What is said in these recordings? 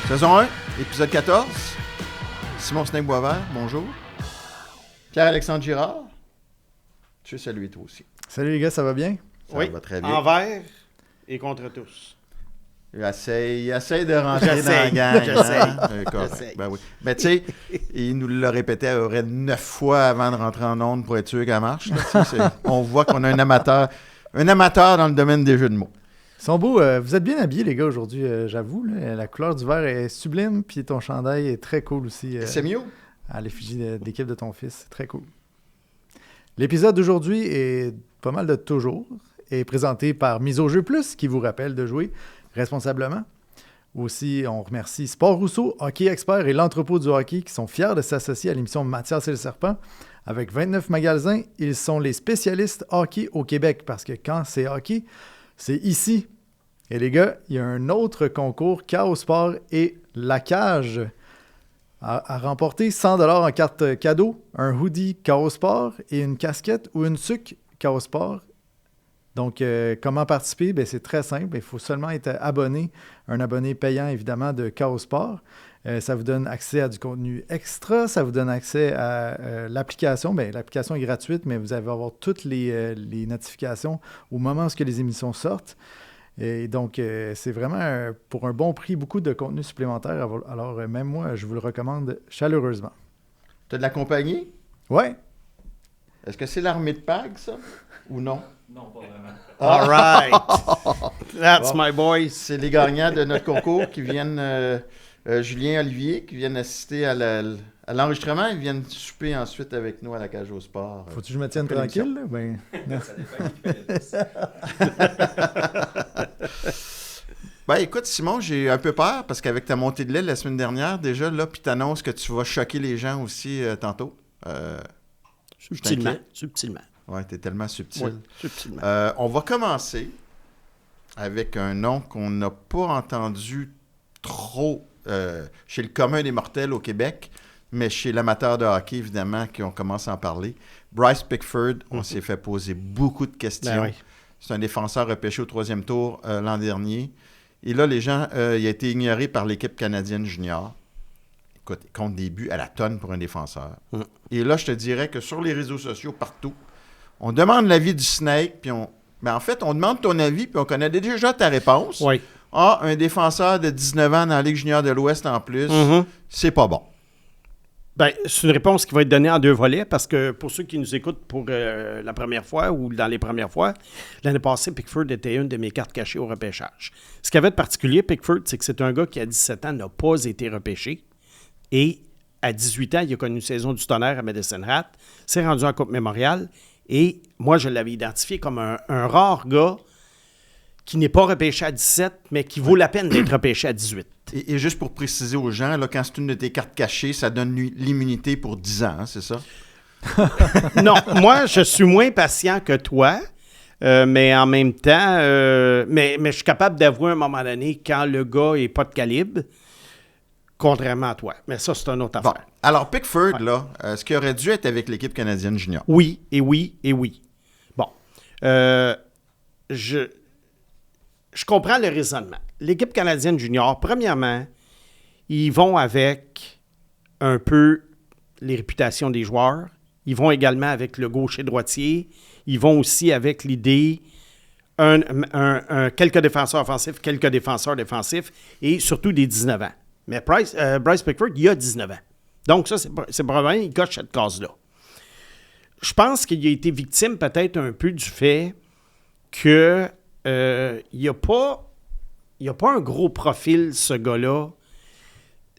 Saison 1, épisode 14. Simon Snake-Boisvert, bonjour. Pierre-Alexandre Girard, tu es salué toi aussi. Salut les gars, ça va bien? Ça va très bien. Envers et contre tous. Essaye de rentrer dans la gang. J'essaye. Ben oui. Mais tu sais, il nous l'a répété à peu près 9 fois avant de rentrer en onde pour être sûr qu'elle marche. Là, on voit qu'on a un amateur dans le domaine des jeux de mots. Ils sont beaux. Vous êtes bien habillés, les gars, aujourd'hui, j'avoue. Là, la couleur du vert est sublime, puis ton chandail est très cool aussi. C'est mieux? À l'effigie de l'équipe de ton fils. C'est très cool. L'épisode d'aujourd'hui est pas mal de toujours et présenté par Mise au jeu plus, qui vous rappelle de jouer responsablement. Aussi, on remercie Sport Rousseau, Hockey Expert et l'Entrepôt du hockey qui sont fiers de s'associer à l'émission Mathias et le Serpent. Avec 29 magasins, ils sont les spécialistes hockey au Québec parce que quand c'est hockey, c'est ici. Et les gars, il y a un autre concours, Chaos Sport et La Cage, à remporter 100$ en carte cadeau, un hoodie Chaos Sport et une casquette ou une sucre Chaos Sport. Donc, comment participer? Bien, c'est très simple. Il faut seulement être abonné, un abonné payant, évidemment, de Chaos Sport. Ça vous donne accès à du contenu extra. Ça vous donne accès à l'application. Bien, l'application est gratuite, mais vous allez avoir toutes les notifications au moment où les émissions sortent. Et donc, c'est vraiment, pour un bon prix, beaucoup de contenu supplémentaire. Alors, même moi, je vous le recommande chaleureusement. Tu as de la compagnie? Ouais. Est-ce que c'est l'armée de PAG, ça? Ou non? Non, pas vraiment. All right. That's my boy. C'est les gagnants de notre concours qui viennent, Julien et Olivier, qui viennent assister à l'enregistrement. Ils viennent souper ensuite avec nous à la cage au sport. Faut-tu que je me tienne tranquille? Là? Ben, Ça dépend qui fait Ben écoute, Simon, j'ai un peu peur parce qu'avec ta montée de lait la semaine dernière, déjà, là, puis t'annonces que tu vas choquer les gens aussi tantôt. Subtilement. Ouais, t'es tellement subtil. Oui, subtilement. On va commencer avec un nom qu'on n'a pas entendu trop chez le commun des mortels au Québec, mais chez l'amateur de hockey, évidemment, qu'on commence à en parler. Bryce Pickford, on s'est fait poser beaucoup de questions. Ben oui. C'est un défenseur repêché au 3e tour l'an dernier. Et là, les gens, il a été ignoré par l'équipe canadienne junior. Écoute, il compte des buts à la tonne pour un défenseur. Et là, je te dirais que sur les réseaux sociaux, partout, on demande l'avis du Snake, puis en fait, on demande ton avis, puis on connaît déjà ta réponse. Oui. Ah, un défenseur de 19 ans dans la Ligue junior de l'Ouest en plus, c'est pas bon. Ben, c'est une réponse qui va être donnée en 2 volets parce que pour ceux qui nous écoutent pour la première fois ou dans les premières fois, l'année passée, Pickford était une de mes cartes cachées au repêchage. Ce qu'il y avait de particulier, Pickford, c'est que c'est un gars qui, à 17 ans, n'a pas été repêché. Et à 18 ans, il a connu une saison du tonnerre à Medicine Hat, s'est rendu en Coupe Mémoriale. Et moi, je l'avais identifié comme un rare gars qui n'est pas repêché à 17, mais qui vaut la peine d'être repêché à 18. Et juste pour préciser aux gens, là, quand c'est une de tes cartes cachées, ça donne l'immunité pour 10 ans, hein, c'est ça? Non, moi, je suis moins patient que toi, mais en même temps, mais je suis capable d'avouer à un moment donné quand le gars n'est pas de calibre, contrairement à toi. Mais ça, c'est une autre affaire. Bon. Alors, Pickford, là, est-ce qu'il aurait dû être avec l'équipe canadienne junior? Oui, et oui, et oui. Bon. Je comprends le raisonnement. L'équipe canadienne junior, premièrement, ils vont avec un peu les réputations des joueurs. Ils vont également avec le gaucher-droitier. Ils vont aussi avec l'idée quelques défenseurs offensifs, quelques défenseurs défensifs et surtout des 19 ans. Mais Bryce Pickford, il a 19 ans. Donc ça, c'est probablement, il coche cette case-là. Je pense qu'il a été victime peut-être un peu du fait que il n'y a pas un gros profil, ce gars-là.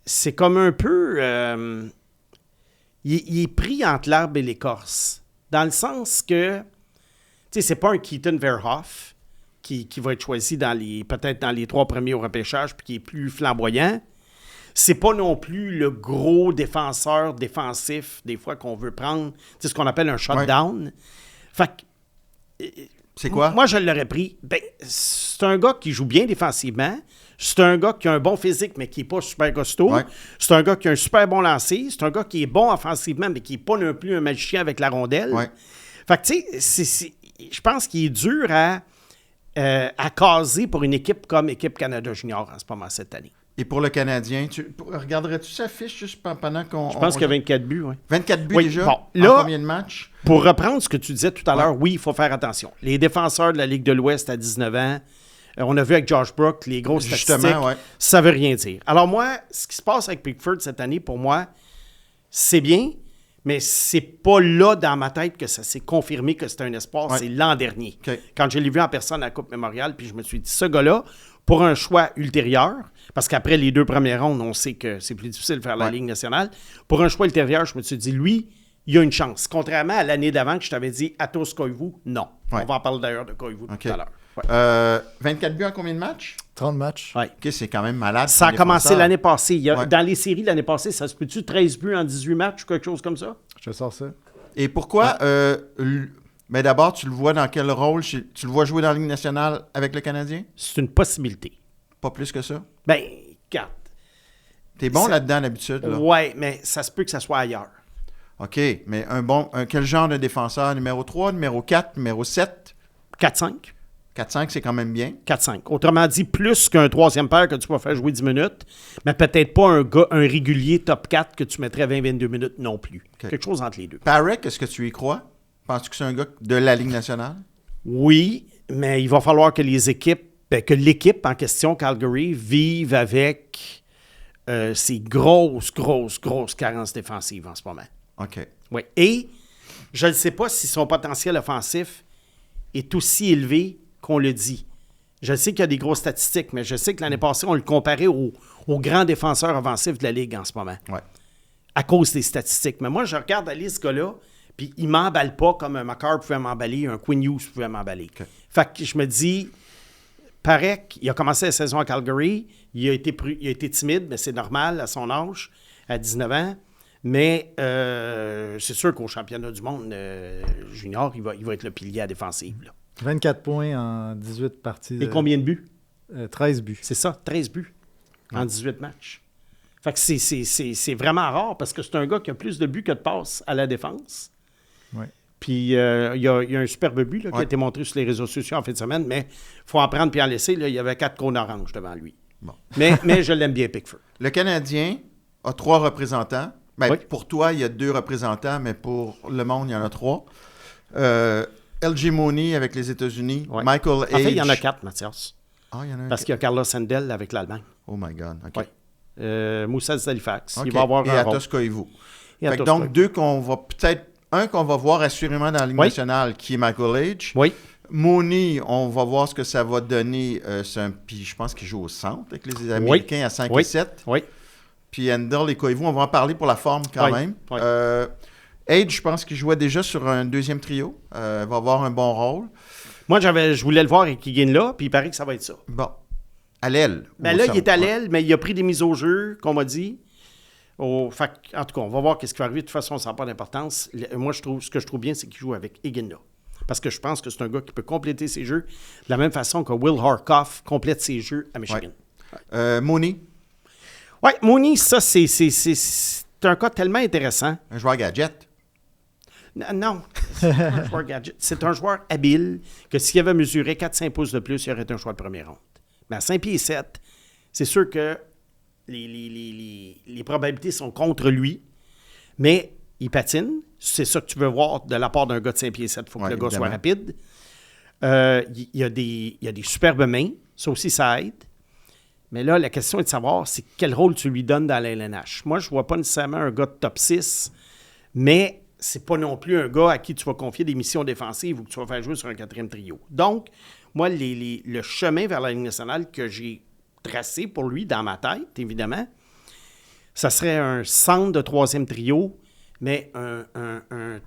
C'est comme un peu... il est pris entre l'arbre et l'écorce. Dans le sens que, tu sais, c'est pas un Keaton Verhoff qui va être choisi peut-être dans les 3 premiers au repêchage puis qui est plus flamboyant. C'est pas non plus le gros défenseur défensif, des fois, qu'on veut prendre. C'est ce qu'on appelle un shutdown. Ouais. Fait que... C'est quoi? Moi, je l'aurais pris. Ben, c'est un gars qui joue bien défensivement. C'est un gars qui a un bon physique, mais qui n'est pas super costaud. Ouais. C'est un gars qui a un super bon lancer. C'est un gars qui est bon offensivement, mais qui n'est pas non plus un magicien avec la rondelle. Ouais. Fait que, tu sais, je pense qu'il est dur à caser pour une équipe comme Équipe Canada Junior en ce moment cette année. Et pour le Canadien, regarderais-tu sa fiche juste pendant qu'on... Je pense qu'il y a 24 buts, oui. 24 buts Oui, déjà? bon, En là- combien de matchs? Pour reprendre ce que tu disais tout à Ouais. l'heure, oui, il faut faire attention. Les défenseurs de la Ligue de l'Ouest à 19 ans, on a vu avec Josh Brook, les grosses statistiques, Justement, ouais. ça veut rien dire. Alors moi, ce qui se passe avec Pickford cette année, pour moi, c'est bien, mais c'est pas là dans ma tête que ça s'est confirmé que c'était un espoir. Ouais. C'est l'an dernier. OK. Quand je l'ai vu en personne à la Coupe Mémoriale, puis je me suis dit, ce gars-là, pour un choix ultérieur, parce qu'après les 2 premières rondes, on sait que c'est plus difficile de faire la Ouais. Ligue nationale, pour un choix ultérieur, je me suis dit, lui, il y a une chance. Contrairement à l'année d'avant que je t'avais dit, Atos Koivu, non. Ouais. On va en parler d'ailleurs de Koivu OK. tout à l'heure. Ouais. 24 buts en combien de matchs? 30 matchs. Ouais. OK, c'est quand même malade. Ça a pour un commencé défenseur. l'année passée. Ouais. Dans les séries l'année passée, ça se peut-tu 13 buts en 18 matchs ou quelque chose comme ça? Je te sors ça. Et pourquoi... mais d'abord, tu le vois dans quel rôle? Tu le vois jouer dans la Ligue nationale avec le Canadien? C'est une possibilité. Pas plus que ça? Ben, 4. T'es bon Ça- là-dedans, d'habitude, là. Ouais, mais ça se peut que ça soit ailleurs. OK, mais quel genre de défenseur? Numéro 3, numéro 4, numéro 7? 4-5. 4-5, c'est quand même bien. 4-5. Autrement dit, plus qu'un troisième paire que tu vas faire jouer 10 minutes, mais peut-être pas un régulier top 4 que tu mettrais 20-22 minutes non plus. OK. Quelque chose entre les deux. Parek, est-ce que tu y crois? Penses-tu que c'est un gars de la Ligue nationale? Oui, mais il va falloir que que l'équipe en question, Calgary, vive avec ces grosses carences défensives en ce moment. OK. Oui. Et je ne sais pas si son potentiel offensif est aussi élevé qu'on le dit. Je sais qu'il y a des grosses statistiques, mais je sais que l'année passée, on le comparait aux grands défenseurs offensifs de la Ligue en ce moment, Ouais. à cause des statistiques. Mais moi, je regarde aller ce gars-là, puis il ne m'emballe pas comme un McCarr pouvait m'emballer, un Quinn Hughes pouvait m'emballer. OK. Fait que je me dis, Parek, il a commencé la saison à Calgary, il a été timide, mais c'est normal à son âge, à 19 ans. Mais c'est sûr qu'au championnat du monde junior, il va être le pilier à la défensive. Là. 24 points en 18 parties. Et combien de buts? 13 buts. C'est ça, 13 buts en 18 matchs. Fait que c'est vraiment rare parce que c'est un gars qui a plus de buts que de passes à la défense. Ouais. Puis il y a un superbe but là, qui a Ouais. été montré sur les réseaux sociaux en fin de semaine, mais il faut en prendre puis en laisser. Là, il y avait 4 cônes oranges devant lui. Bon. Mais je l'aime bien, Pickford. Le Canadien a 3 représentants. Ben, Oui. Pour toi, il y a 2 représentants, mais pour le monde, il y en a 3. LG Mooney avec les États-Unis. Ouais. Michael Age. En fait, il y en a 4, Mathias. Ah, il y en a un. Parce qu'il y a Carlos Sandel avec l'Allemagne. Oh my God. OK. Ouais. Moussa d'Halifax. OK. Il va avoir Et un rôle. Atos Koivu. Et Fait que Atos donc, Koivu. 2 qu'on va peut-être... Un qu'on va voir assurément dans la Ligue Oui. nationale, qui est Michael Age. Oui. Mooney, on va voir ce que ça va donner. Puis je pense qu'il joue au centre avec les Américains à 5 Oui. et 7. Oui. Puis Handel et Koivu, on va en parler pour la forme quand Oui. même. Oui. Age, je pense qu'il jouait déjà sur un deuxième trio. Va avoir un bon rôle. Moi, je voulais le voir avec Keegan là, puis il paraît que ça va être ça. Bon. À l'aile. Ben Au là, centre. il est à l'aile, mais il a pris des mises au jeu, qu'on m'a dit. En tout cas, on va voir ce qui va arriver. De toute façon, ça n'a pas d'importance. Moi, ce que je trouve bien, c'est qu'il joue avec Higgin là. Parce que je pense que c'est un gars qui peut compléter ses jeux de la même façon que Will Harkoff complète ses jeux à Michigan. Mooney, Oui, Mooney, ça, c'est un cas tellement intéressant. un joueur gadget. Non, c'est pas un joueur gadget. C'est un joueur habile que s'il avait mesuré 4-5 pouces de plus, il aurait été un choix de première ronde. Mais à 5 pieds 7, c'est sûr que les probabilités sont contre lui, mais il patine. C'est ça que tu veux voir de la part d'un gars de 5 pieds 7. Il faut que Ouais, le gars soit évidemment. rapide. Il y a des superbes mains. Ça aussi, ça aide. Mais là, la question est de savoir, c'est quel rôle tu lui donnes dans la LNH. Moi, je ne vois pas nécessairement un gars de top 6, mais c'est pas non plus un gars à qui tu vas confier des missions défensives ou que tu vas faire jouer sur un 4e trio. Donc, moi, le chemin vers la Ligue nationale que j'ai tracé pour lui dans ma tête, évidemment, ça serait un centre de 3e trio, mais un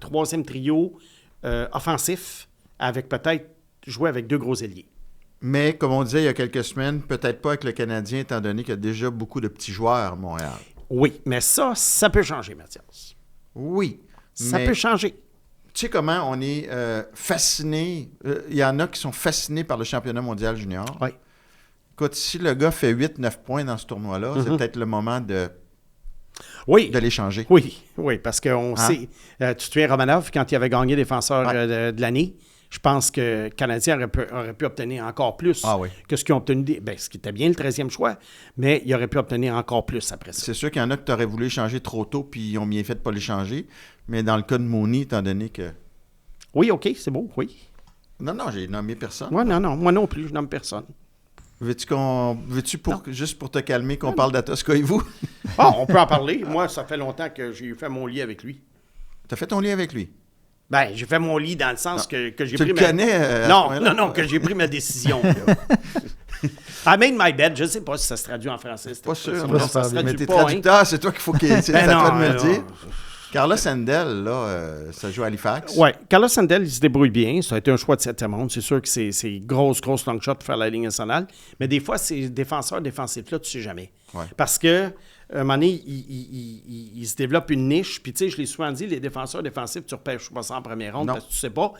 3e trio offensif avec peut-être jouer avec 2 gros ailiers. Mais comme on disait il y a quelques semaines, peut-être pas avec le Canadien, étant donné qu'il y a déjà beaucoup de petits joueurs à Montréal. Oui, mais ça peut changer, Mathias. Oui. Ça mais peut changer. tu sais comment on est fasciné. Il y en a qui sont fascinés par le championnat mondial junior. Oui. Écoute, si le gars fait 8-9 points dans ce tournoi-là, c'est peut-être le moment de Oui. l'échanger. Oui, parce qu'on Hein? sait. Tu te souviens, Romanov, quand il avait gagné défenseur Ouais. de l'année, Je pense que le Canadien aurait pu obtenir encore plus que ce qu'ils ont obtenu. Ce qui était bien le 13e choix, mais il aurait pu obtenir encore plus après ça. C'est sûr qu'il y en a que tu aurais voulu changer trop tôt, puis ils ont bien fait de ne pas les changer. Mais dans le cas de Mooney, étant donné que... Oui, OK, c'est beau, oui. Non, j'ai nommé personne. Ouais, non, moi non plus, je nomme personne. Veux-tu juste pour te calmer, qu'on parle d'Atos Koivu? On peut en parler. Moi, ça fait longtemps que j'ai fait mon lit avec lui. Tu as fait ton lit avec lui? J'ai fait mon lit dans le sens que j'ai pris... Tu le connais? Non, que j'ai pris ma décision. I made my bed. Je ne sais pas si ça se traduit en français. Pas sûr. Ça se mais t'es pas, traducteur, c'est toi qu'il faut qu'il... C'est à toi de me le dire. Carlos Sandel, là, ça joue à Halifax. Oui, Carlos Sandel, il se débrouille bien. Ça a été un choix de 7e ronde. C'est sûr que c'est grosse long shot pour faire la Ligue nationale. Mais des fois, ces défenseurs défensifs-là, tu ne sais jamais. Ouais. Parce que, à un moment donné, il se développe une niche. Puis, tu sais, je l'ai souvent dit, les défenseurs défensifs, tu ne repêches pas ça en première ronde parce que tu ne sais pas.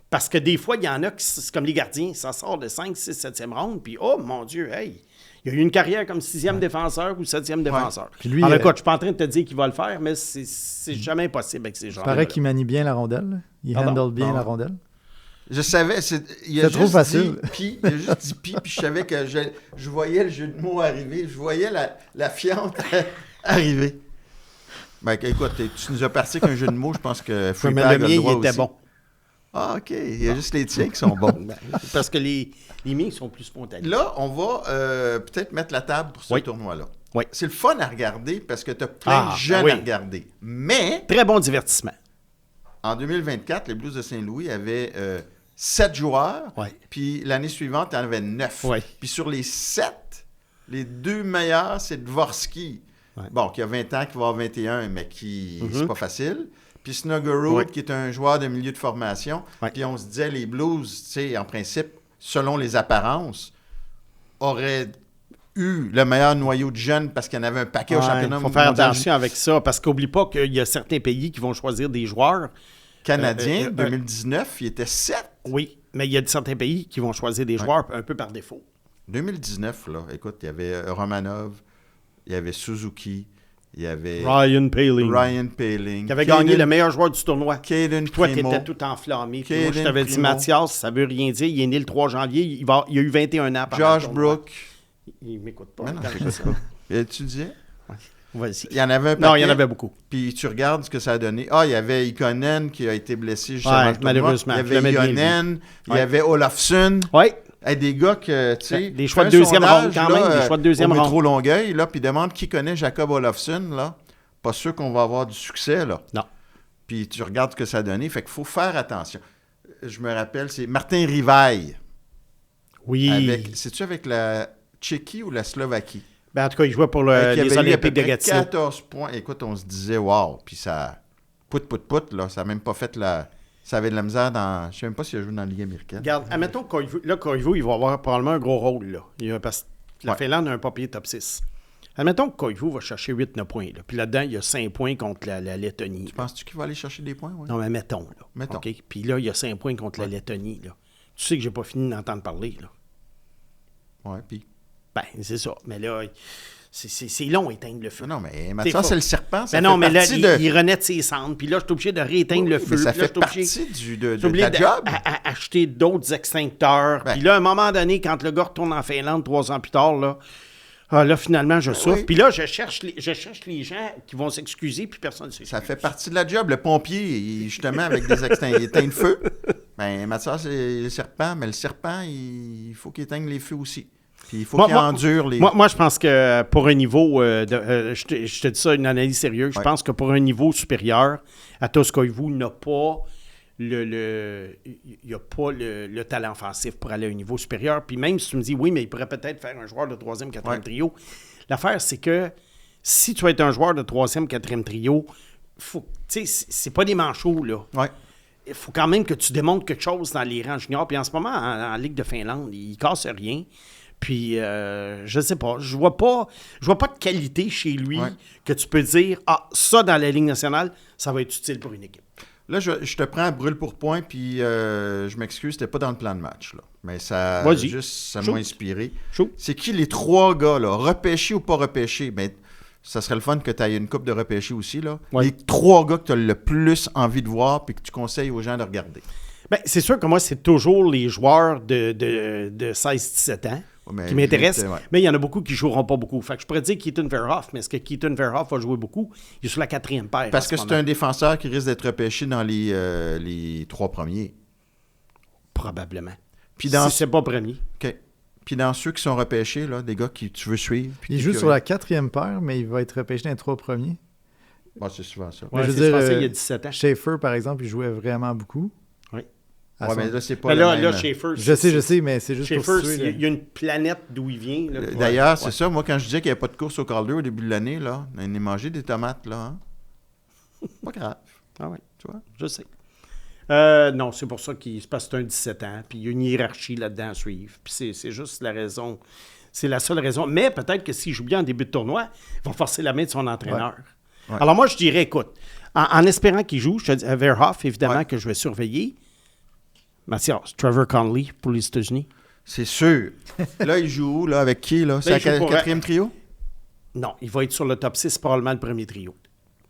Parce que des fois, il y en a qui, c'est comme les gardiens, ça sort de 5, 6, 7e ronde. Puis, oh mon Dieu, hey! Il y a eu une carrière comme 6e défenseur ou 7e défenseur. Puis lui, alors, écoute, je ne suis pas en train de te dire qu'il va le faire, mais c'est jamais impossible avec ces gens. Il paraît qu'il manie bien la rondelle. Là. Il handle bien la rondelle. Je savais. C'est trop facile. Il a juste dit puis je savais que je voyais le jeu de mots arriver. Je voyais la fiente arriver. Ben, écoute, tu nous as parti avec un jeu de mots. Je pense que Freebag a le droit il était aussi. Bon. Ah, OK. Il y a juste les tiens qui sont bons. Parce que les miens sont plus spontanés. Là, on va peut-être mettre la table pour ce tournoi-là. Oui. C'est le fun à regarder parce que tu as plein de jeunes à regarder. Mais... Très bon divertissement. En 2024, les Blues de Saint-Louis avaient 7 joueurs. Oui. Puis l'année suivante, il y en avait 9. Oui. Puis sur les 7, les 2 meilleurs, c'est Dvorsky. Oui. Bon, qui a 20 ans, qui va avoir 21, mais qui c'est pas facile. Puis Snuggerud, qui est un joueur de milieu de formation. Puis on se disait, les Blues, tu sais, en principe, selon les apparences, auraient eu le meilleur noyau de jeunes parce qu'il y en avait un paquet au championnat mondial. Il faut faire attention avec ça, parce qu'oublie pas qu'il y a certains pays qui vont choisir des joueurs. Canadiens, 2019, il était 7. Oui, mais il y a certains pays qui vont choisir des joueurs un peu par défaut. 2019, là, écoute, il y avait Romanov, il y avait Suzuki, il y avait Ryan Poehling. Qui avait gagné le meilleur joueur du tournoi. Caden toi Primo. qui étais tout enflammé. Puis moi, je t'avais dit, Mathias, ça veut rien dire. Il est né le 3 janvier. Il a eu 21 ans. Josh Brook. Il m'écoute pas. Non, tu disais? Vas-y. Il y en avait un paquet. Non, il y en avait beaucoup. Puis tu regardes ce que ça a donné. Ah, il y avait Ikonen qui a été blessé juste avant le tournoi. Malheureusement. Il y avait Ionen. Il y avait Olofsson. Oui. Des gars que, tu sais... Des choix de deuxième ronde, quand même. Des choix de deuxième ronde. Au métro Longueuil, là, puis demande qui connaît Jacob Olofsson, là. Pas sûr qu'on va avoir du succès, là. Non. Puis tu regardes ce que ça a donné. Fait qu'il faut faire attention. Je me rappelle, c'est Martin Rivaille. Oui. C'est-tu avec la Tchéquie ou la Slovaquie? Ben, en tout cas, il jouait pour les Olympiques de Gatineau. 14 points. Écoute, on se disait, wow. Puis ça... Pout, là. Ça n'a même pas fait la... Ça avait de la misère dans... Je ne sais même pas s'il a joué dans la Ligue américaine. Regarde, admettons que Koivu, il va avoir probablement un gros rôle, là. Parce que la Finlande a un papier top 6. Admettons que Koivu va chercher 8-9 points. Là. Puis là-dedans, il y a 5 points contre la Lettonie. Tu penses-tu qu'il va aller chercher des points? Ouais? Non, mais mettons. Là. Mettons. Okay? Puis là, il y a 5 points contre la Lettonie. Là. Tu sais que j'ai pas fini d'entendre parler. Là. Oui, puis... Ben, c'est ça. Mais là, c'est long éteindre le feu. Non, mais Mathias, c'est le serpent. Ça mais non, fait mais là, de... il renaît de ses cendres. Puis là, je suis obligé de rééteindre le feu. Mais ça puis là, fait partie de la job. À acheter d'autres extincteurs. Puis là, à un moment donné, quand le gars retourne en Finlande 3 ans plus tard, là, finalement, je souffre. Oui. Puis là, je cherche les gens qui vont s'excuser, puis personne ne s'excuse. Ça fait partie de la job. Le pompier, justement, avec des il éteint le feu. Ben, Mathias, c'est le serpent. Mais le serpent, il faut qu'il éteigne les feux aussi. Puis il faut qu'il endure les... Moi, je pense que pour un niveau... je te dis ça, une analyse sérieuse. Je pense que pour un niveau supérieur, Atos Koivu n'a pas le talent offensif pour aller à un niveau supérieur. Puis même si tu me dis, oui, mais il pourrait peut-être faire un joueur de 3e, 4e trio. L'affaire, c'est que si tu vas être un joueur de 3e, 4e trio, faut, tu sais, c'est pas des manchots, là. Ouais. Il faut quand même que tu démontres quelque chose dans les rangs juniors. Puis en ce moment, en Ligue de Finlande, il casse rien. Puis, je ne sais pas, je vois pas de qualité chez lui que tu peux dire, ça, dans la Ligue nationale, ça va être utile pour une équipe. Là, je te prends à brûle pour point, puis je m'excuse, c'était pas dans le plan de match, là. Mais ça m'a inspiré. C'est qui les 3 gars, là, repêchés ou pas repêchés? Ben, ça serait le fun que tu aies une coupe de repêchés aussi, là. Les 3 gars que tu as le plus envie de voir, puis que tu conseilles aux gens de regarder. Ben, c'est sûr que moi, c'est toujours les joueurs de 16-17 ans Mais qui m'intéressent. ouais. Mais il y en a beaucoup qui ne joueront pas beaucoup. Fait que je pourrais dire Keaton Verhoff, mais est-ce que Keaton Verhoff va jouer beaucoup? Il est sur la 4e paire. Parce que c'est un défenseur qui risque d'être repêché dans les 3 premiers. Probablement. Puis Si c'est pas premier. OK. Puis dans ceux qui sont repêchés, là, des gars que tu veux suivre. Puis Il t'es joue curieux. sur la 4e paire, mais il va être repêché dans les 3 premiers. Bon, c'est souvent ça. Ouais, je veux c'est dire, passé il y a 17 ans. Schaefer, par exemple, il jouait vraiment beaucoup. Oui. À Ouais, son- mais là, c'est pas Mais le là, même. Schaefer... Je sais, mais c'est juste pour Schaefer, situer, là. il y a une planète d'où il vient. Là, pour- D'ailleurs, Ouais. c'est ça. Moi, quand je disais qu'il n'y avait pas de course au Calder au début de l'année, là, on a mangé des tomates, là. Hein? Pas grave. Ah oui, Tu vois? je sais. Non, c'est pour ça qu'il se passe c'est un 17 ans, puis il y a une hiérarchie là-dedans à suivre. Puis c'est juste la raison. C'est la seule raison. Mais peut-être que s'il joue bien en début de tournoi, il va forcer la main de son entraîneur. Ouais. Alors moi, je dirais, écoute, en espérant qu'il joue, je te dis, Verhoff, évidemment, Ouais. que je vais surveiller. Mathias, Trevor Conley pour les États-Unis. C'est sûr. Là, il joue où, là? Avec qui, là? C'est Ben, il joue le pour- 4e trio? Non, il va être sur le top 6, probablement le premier trio.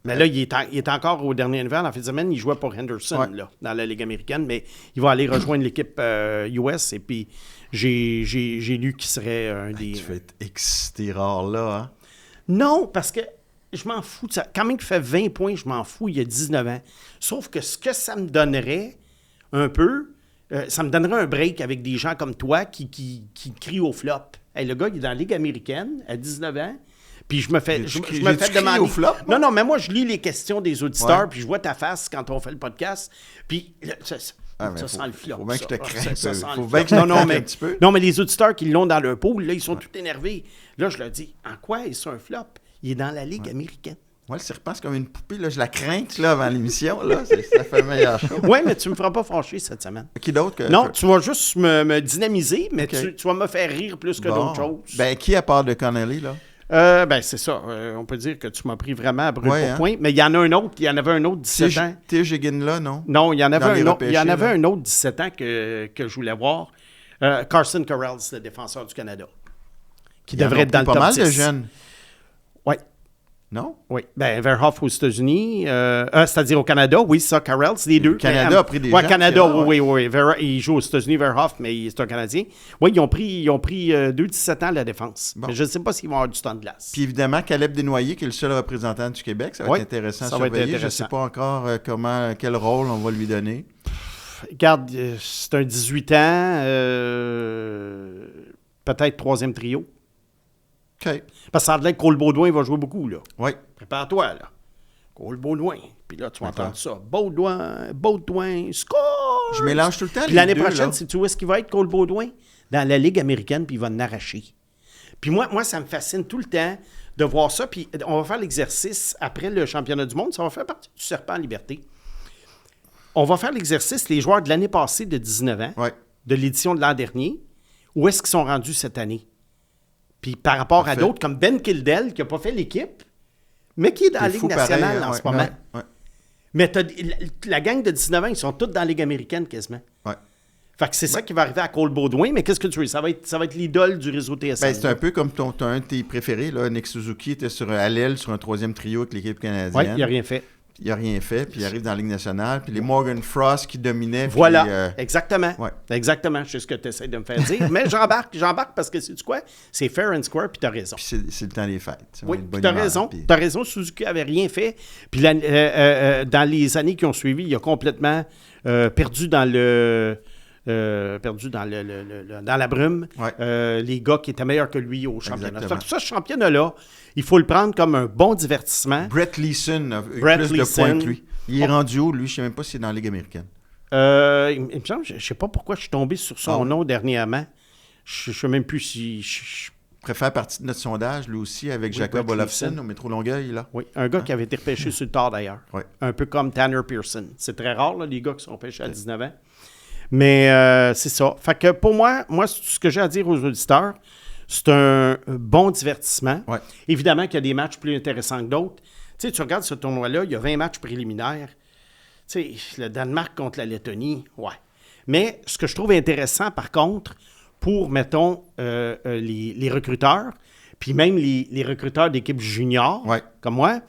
Mais là, il est encore au dernier nouvelle. En fin de semaine, il jouait pour Henderson Ouais. là, dans la Ligue américaine, mais il va aller rejoindre l'équipe US. Et puis, j'ai lu qu'il serait un des... Tu fais être excité rare, là, hein? Non, parce que je m'en fous de ça. Quand même qu'il fait 20 points, je m'en fous, il y a 19 ans. Sauf que ce que ça me donnerait un peu, ça me donnerait un break avec des gens comme toi qui crient au flop. Hey, le gars, il est dans la Ligue américaine à 19 ans. Puis je me fais, je me J'ai-tu fais crié demander. au flop, moi? Non, mais moi, je lis les questions des auditeurs, Ouais. puis je vois ta face quand on fait le podcast. Puis là, ça Ah, mais ça faut- sent le flop. faut bien que je te ça. craigne Ça un peu. sent Faut le bien flop. que je te Non, craigne mais, un petit peu. non, mais les auditeurs qui l'ont dans leur pool, là, ils sont tout énervés. Là, je leur dis, en quoi est-ce un flop? Il est dans la Ligue américaine. Moi, le serpent, c'est comme une poupée, là. Je la crains, là, avant l'émission, là. Ça fait meilleur chose. Oui, mais tu me feras pas fâcher cette semaine. Qui d'autre que... Non, tu vas juste me dynamiser, mais Ok. tu vas me faire rire plus que Bon. d'autres choses. Ben, qui à part de Connelly, là? Ben, c'est ça. On peut dire que tu m'as pris vraiment à brûle Ouais, pour hein. point. Mais il y en a un autre. Il y en avait un autre 17 ans. Tige là, non? Non, il y en Dans avait, les un autre, il y en repêchés, avait là. un autre 17 ans que je voulais voir. Carson Corrales, le défenseur du Canada. Qui Ils en devrait ont être dans le pris top pas mal 10. de jeunes. Oui. Non? Oui. Ben, Verhoff aux États-Unis, c'est-à-dire au Canada, oui, ça, Carrells, les deux. Le Canada a pris des ouais, gens, Canada, c'est rare, oui. Il joue aux États-Unis, Verhoff, mais c'est un Canadien. Oui, ils ont pris 2-17 ans à la défense. Bon. Mais je ne sais pas s'ils vont avoir du temps de glace. Puis évidemment, Caleb Desnoyers, qui est le seul représentant du Québec, ça va Oui, être intéressant à ça va être surveiller. Je ne intéressant. sais pas encore quel rôle on va lui donner. Regarde, c'est un 18 ans, peut-être 3e trio. OK. Parce que ça a l'air que Cole Baudouin va jouer beaucoup, là. Oui. Prépare-toi, là. Cole Baudouin. Puis là, tu vas D'accord. entendre ça. Baudouin, score! Je mélange tout le temps Puis les l'année deux, prochaine, là. sais-tu où est-ce qu'il va être, Cole Baudouin? Dans la Ligue américaine, puis il va en arracher. Puis moi, ça me fascine tout le temps de voir ça. Puis on va faire l'exercice après le championnat du monde. Ça va faire partie du Serpent en liberté. On va faire l'exercice, les joueurs de l'année passée de 19 ans, Ouais. de l'édition de l'an dernier, où est-ce qu'ils sont rendus cette année? Puis par rapport Parfait. à d'autres, comme Ben Kildell, qui n'a pas fait l'équipe, mais qui est dans la C'est Ligue fou nationale pareil, en ouais, ce moment. ouais, ouais. Mais la gang de 19 ans, ils sont tous dans la Ligue américaine quasiment. Ouais. Fait que c'est ça qui va arriver à Cole Baudouin, mais qu'est-ce que tu veux? Ça va être l'idole du réseau TSN. Ben, c'est un peu comme t'as un de tes préférés, là. Nick Suzuki était à l'aile sur un 3e trio avec l'équipe Oui, canadienne. il n'a rien fait. Il n'a rien fait, puis il arrive dans la Ligue nationale. Puis les Morgan Frost qui dominaient. puis, Voilà, exactement. ouais. Exactement, c'est ce que tu essaies de me faire dire. Mais j'embarque parce que c'est quoi? C'est fair and square, puis tu as raison. Puis c'est le temps des fêtes. Ça va Oui, être puis bonne tu as humeur, raison. puis- Tu as raison, Suzuki avait rien fait. Puis dans les années qui ont suivi, il a complètement perdu dans dans la brume Ouais. les gars qui étaient meilleurs que lui au championnat. Exactement. Fait que ça, ce championnat-là, il faut le prendre comme un bon divertissement. Brett Leeson a eu Brett plus Leeson. de points que lui. Il est Oh. rendu où, lui? Je ne sais même pas s'il est dans la Ligue américaine. Il me semble, je ne sais pas pourquoi je suis tombé sur son Ah. nom dernièrement. Je ne sais même plus si... Il pourrait faire partie de notre sondage, lui aussi, avec Oui, Jacob Brett Olofsson Leeson. au métro Longueuil, là. Oui, un gars qui avait été repêché sur le tard d'ailleurs. Ouais. Un peu comme Tanner Pearson. C'est très rare, là, les gars qui sont repêchés à 19 ans. Mais c'est ça. Fait que pour moi, ce que j'ai à dire aux auditeurs, c'est un bon divertissement. Ouais. Évidemment qu'il y a des matchs plus intéressants que d'autres. Tu sais, tu regardes ce tournoi-là, il y a 20 matchs préliminaires. Tu sais, le Danemark contre la Lettonie, ouais. Mais ce que je trouve intéressant, par contre, pour, mettons, les recruteurs, puis même les recruteurs d'équipes juniors, Ouais. comme moi,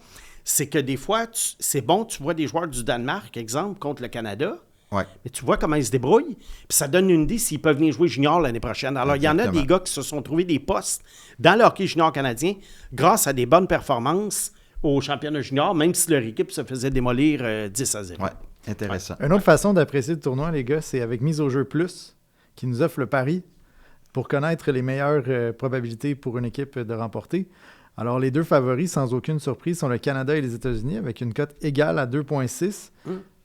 c'est que des fois, c'est bon, tu vois des joueurs du Danemark, exemple, contre le Canada, Ouais. Mais tu vois comment ils se débrouillent, puis ça donne une idée s'ils peuvent venir jouer junior l'année prochaine. Alors, il y en a Exactement. des gars qui se sont trouvés des postes dans le hockey junior canadien grâce à des bonnes performances au championnat junior, même si leur équipe se faisait démolir 10-0. Ouais, intéressant. Une autre façon d'apprécier le tournoi, les gars, c'est avec Mise au jeu plus, qui nous offre le pari pour connaître les meilleures probabilités pour une équipe de remporter. Alors, les deux favoris, sans aucune surprise, sont le Canada et les États-Unis, avec une cote égale à 2,6.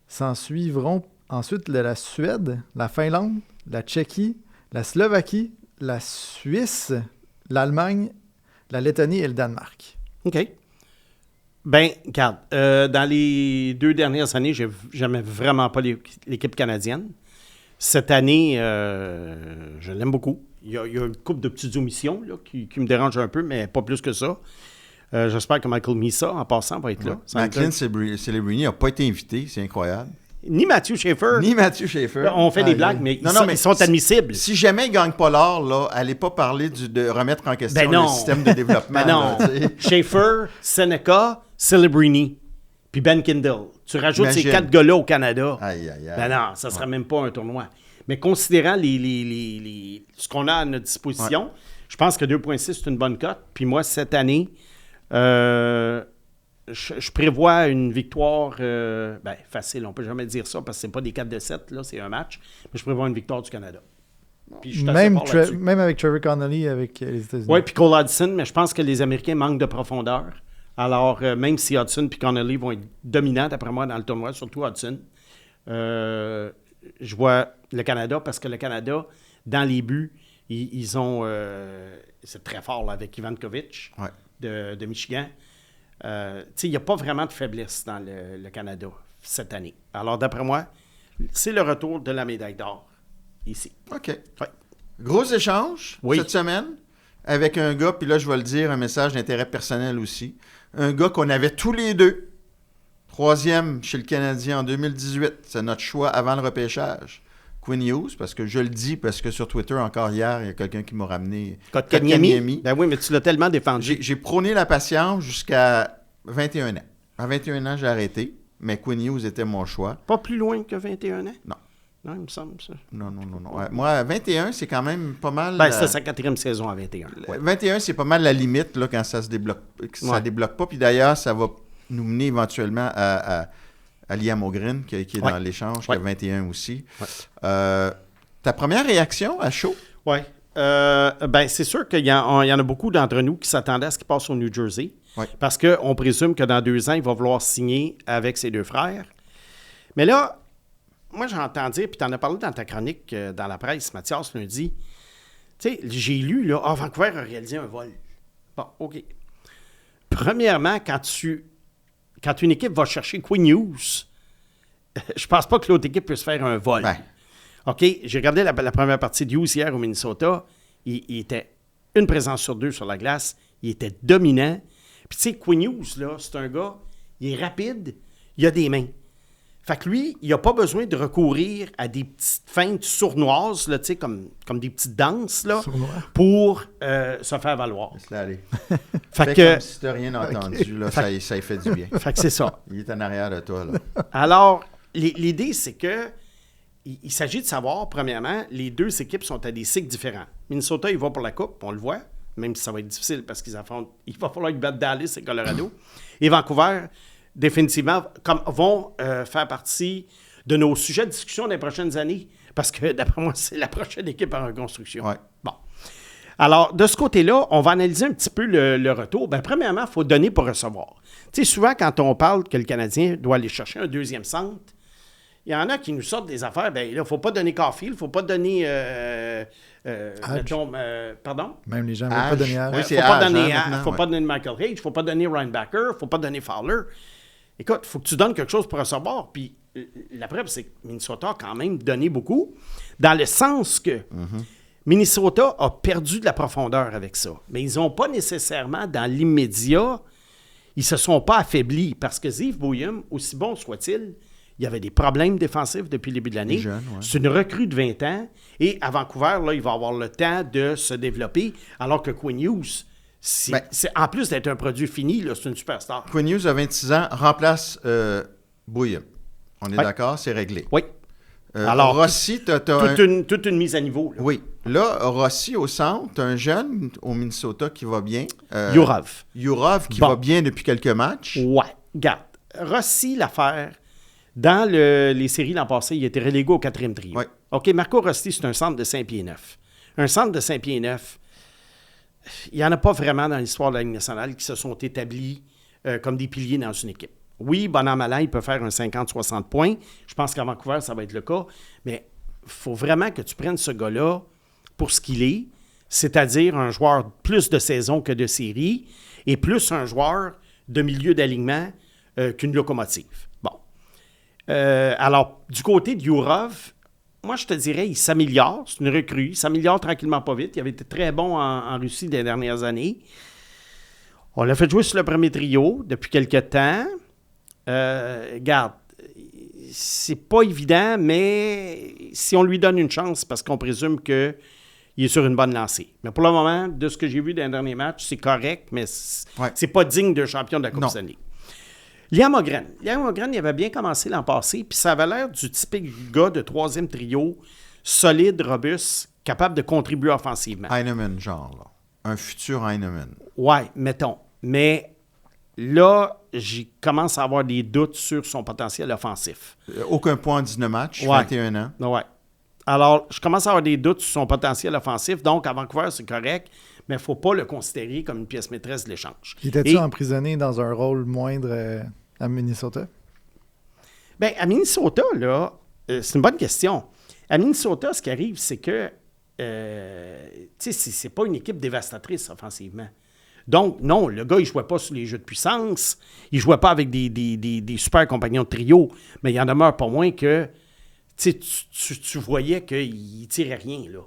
S'en suivront ensuite la Suède, la Finlande, la Tchéquie, la Slovaquie, la Suisse, l'Allemagne, la Lettonie et le Danemark. OK. Ben, regarde, dans les 2 dernières années, j'aimais vraiment pas l'équipe canadienne. Cette année, je l'aime beaucoup. Il y a une couple de petites omissions là, qui me dérangent un peu, mais pas plus que ça. J'espère que Michael Misa, en passant, va être là. Ça me Macklin Celebrini n'a pas été invité, c'est incroyable. Ni Matthew Schaefer. Ni Mathieu Schaefer. On fait des blagues, mais ils sont admissibles. Si jamais il ne gagne pas l'or, là, allez pas parler de remettre en question le système de développement. Ben non. Là, tu sais. Schaefer, Seneca, Celebrini, puis Ben Kindle. Tu rajoutes ces Imagine. 4 gars-là au Canada. Aïe, aïe, aïe. Ben non, ça ne sera même pas un tournoi. Mais considérant ce qu'on a à notre disposition, je pense que 2,6 c'est une bonne cote. Puis moi, cette année, je prévois une victoire facile. On ne peut jamais dire ça parce que ce n'est pas des 4 de 7, là, c'est un match. Mais je prévois une victoire du Canada. Puis je suis assez fort là-dessus. Même avec Trevor Connolly avec les États-Unis. Oui, puis Cole Hudson, mais je pense que les Américains manquent de profondeur. Alors, même si Hudson et Connolly vont être dominants, d'après moi, dans le tournoi, surtout Hudson, je vois le Canada parce que le Canada, dans les buts, ils ont... c'est très fort là, avec Ivan Kovic de Michigan. Il n'y a pas vraiment de faiblesse dans le Canada cette année. Alors, d'après moi, c'est le retour de la médaille d'or ici. OK. Ouais. Gros échange cette semaine avec un gars, puis là, je vais le dire, un message d'intérêt personnel aussi. Un gars qu'on avait tous les deux. 3e chez le Canadien en 2018. C'est notre choix avant le repêchage. Quinn Hughes, parce que je le dis, parce que sur Twitter, encore hier, il y a quelqu'un qui m'a ramené Kotkaniemi. Ben oui, mais tu l'as tellement défendu. J'ai prôné la patience jusqu'à 21 ans. À 21 ans, j'ai arrêté, mais Quinn Hughes était mon choix. Pas plus loin que 21 ans? Non. Non, il me semble, ça. Non. Ouais, moi, 21, c'est quand même pas mal... Ben, c'est sa 4e saison à 21. Ouais. 21, c'est pas mal la limite là, quand ça se débloque. Ça débloque pas. Puis d'ailleurs, ça va nous mener éventuellement à Liam O'Green, qui est dans l'échange, qui a 21 aussi. Ouais. Ta première réaction à chaud? Oui. C'est sûr qu'il y en a beaucoup d'entre nous qui s'attendaient à ce qu'il passe au New Jersey. Ouais. Parce qu'on présume que dans 2 ans, il va vouloir signer avec ses 2 frères. Mais là, moi, j'entends dire, puis tu en as parlé dans ta chronique dans la presse, Mathias, lundi. Tu sais, j'ai lu, là, Vancouver a réalisé un vol. Bon, OK. Premièrement, quand une équipe va chercher Quinn Hughes, je pense pas que l'autre équipe puisse faire un vol. Ben. OK, j'ai regardé la première partie de Hughes hier au Minnesota. Il était une présence sur 2 sur la glace. Il était dominant. Puis tu sais, Quinn Hughes, là, c'est un gars, il est rapide, il a des mains. Fait que lui, il n'a pas besoin de recourir à des petites feintes sournoises, là, comme des petites danses, là, pour se faire valoir. Laisse-le aller. Fait que, comme si tu n'as rien entendu, là, ça y fait du bien. Fait que c'est ça. Il est en arrière de toi, là. Alors, l'idée, c'est que il s'agit de savoir, premièrement, les 2 équipes sont à des cycles différents. Minnesota, il va pour la Coupe, on le voit, même si ça va être difficile parce qu'il va falloir qu'ils battent Dallas et Colorado. Et Vancouver, définitivement, vont faire partie de nos sujets de discussion des prochaines années. Parce que, d'après moi, c'est la prochaine équipe en reconstruction. Ouais. Bon. Alors, de ce côté-là, on va analyser un petit peu le retour. Bien, premièrement, il faut donner pour recevoir. Tu sais, souvent, quand on parle que le Canadien doit aller chercher un 2e centre, il y en a qui nous sortent des affaires. Bien, là, il ne faut pas donner Caulfield, il ne faut pas donner... pardon? Même les gens ne veulent pas donner Age. Oui, Il ne faut pas donner Michael Hage, il ne faut pas donner Ryan Backer, il ne faut pas donner Fowler. Écoute, il faut que tu donnes quelque chose pour recevoir. Puis la preuve, c'est que Minnesota a quand même donné beaucoup, dans le sens que Minnesota a perdu de la profondeur avec ça. Mais ils n'ont pas nécessairement, dans l'immédiat, ils ne se sont pas affaiblis. Parce que Ziv Bouyum, aussi bon soit-il, il y avait des problèmes défensifs depuis le début de l'année. C'est une recrue de 20 ans. Et à Vancouver, là, il va avoir le temps de se développer, alors que Quinn Hughes, en plus d'être un produit fini, là, c'est une superstar. Quinn Hughes, à 26 ans, remplace Bouillon. On est d'accord? C'est réglé. Oui. Alors, Rossi, t'as toute une mise à niveau. Là. Oui. Là, Rossi au centre, t'as un jeune au Minnesota qui va bien. Yurov qui va bien depuis quelques matchs. Ouais. Regarde, Rossi, l'affaire, dans les séries l'an passé, il était relégué au 4e trio. Ouais. OK, Marco Rossi, c'est un centre de 5 pieds 9. Un centre de 5 pieds 9, il n'y en a pas vraiment dans l'histoire de la Ligue nationale qui se sont établis comme des piliers dans une équipe. Oui, bon an, mal an, il peut faire un 50-60 points. Je pense qu'à Vancouver, ça va être le cas. Mais il faut vraiment que tu prennes ce gars-là pour ce qu'il est, c'est-à-dire un joueur plus de saison que de série et plus un joueur de milieu d'alignement qu'une locomotive. Bon. Alors, du côté de Yurov, moi, je te dirais, il s'améliore. C'est une recrue. Il s'améliore tranquillement pas vite. Il avait été très bon en Russie des dernières années. On l'a fait jouer sur le premier trio depuis quelques temps. Regarde, c'est pas évident, mais si on lui donne une chance, parce qu'on présume qu'il est sur une bonne lancée. Mais pour le moment, de ce que j'ai vu dans les derniers matchs, c'est correct, mais c'est pas digne d'un champion de la Coupe Stanley. Liam Öhgren, il avait bien commencé l'an passé, puis ça avait l'air du typique gars de 3e trio, solide, robuste, capable de contribuer offensivement. Heinemann, genre, là. Un futur Heinemann. Ouais, mettons. Mais là, j'y commence à avoir des doutes sur son potentiel offensif. Aucun point en 19 matchs, 21 ans. Ouais. Alors, je commence à avoir des doutes sur son potentiel offensif. Donc, à Vancouver, c'est correct, mais il ne faut pas le considérer comme une pièce maîtresse de l'échange. Était-tu emprisonné dans un rôle moindre à Minnesota? Bien, à Minnesota, là, c'est une bonne question. À Minnesota, ce qui arrive, c'est que, tu sais, c'est pas une équipe dévastatrice offensivement. Donc, non, le gars, il ne jouait pas sur les jeux de puissance, il ne jouait pas avec des super compagnons de trio, mais il en demeure pas moins que tu voyais qu'il ne tirait rien, là.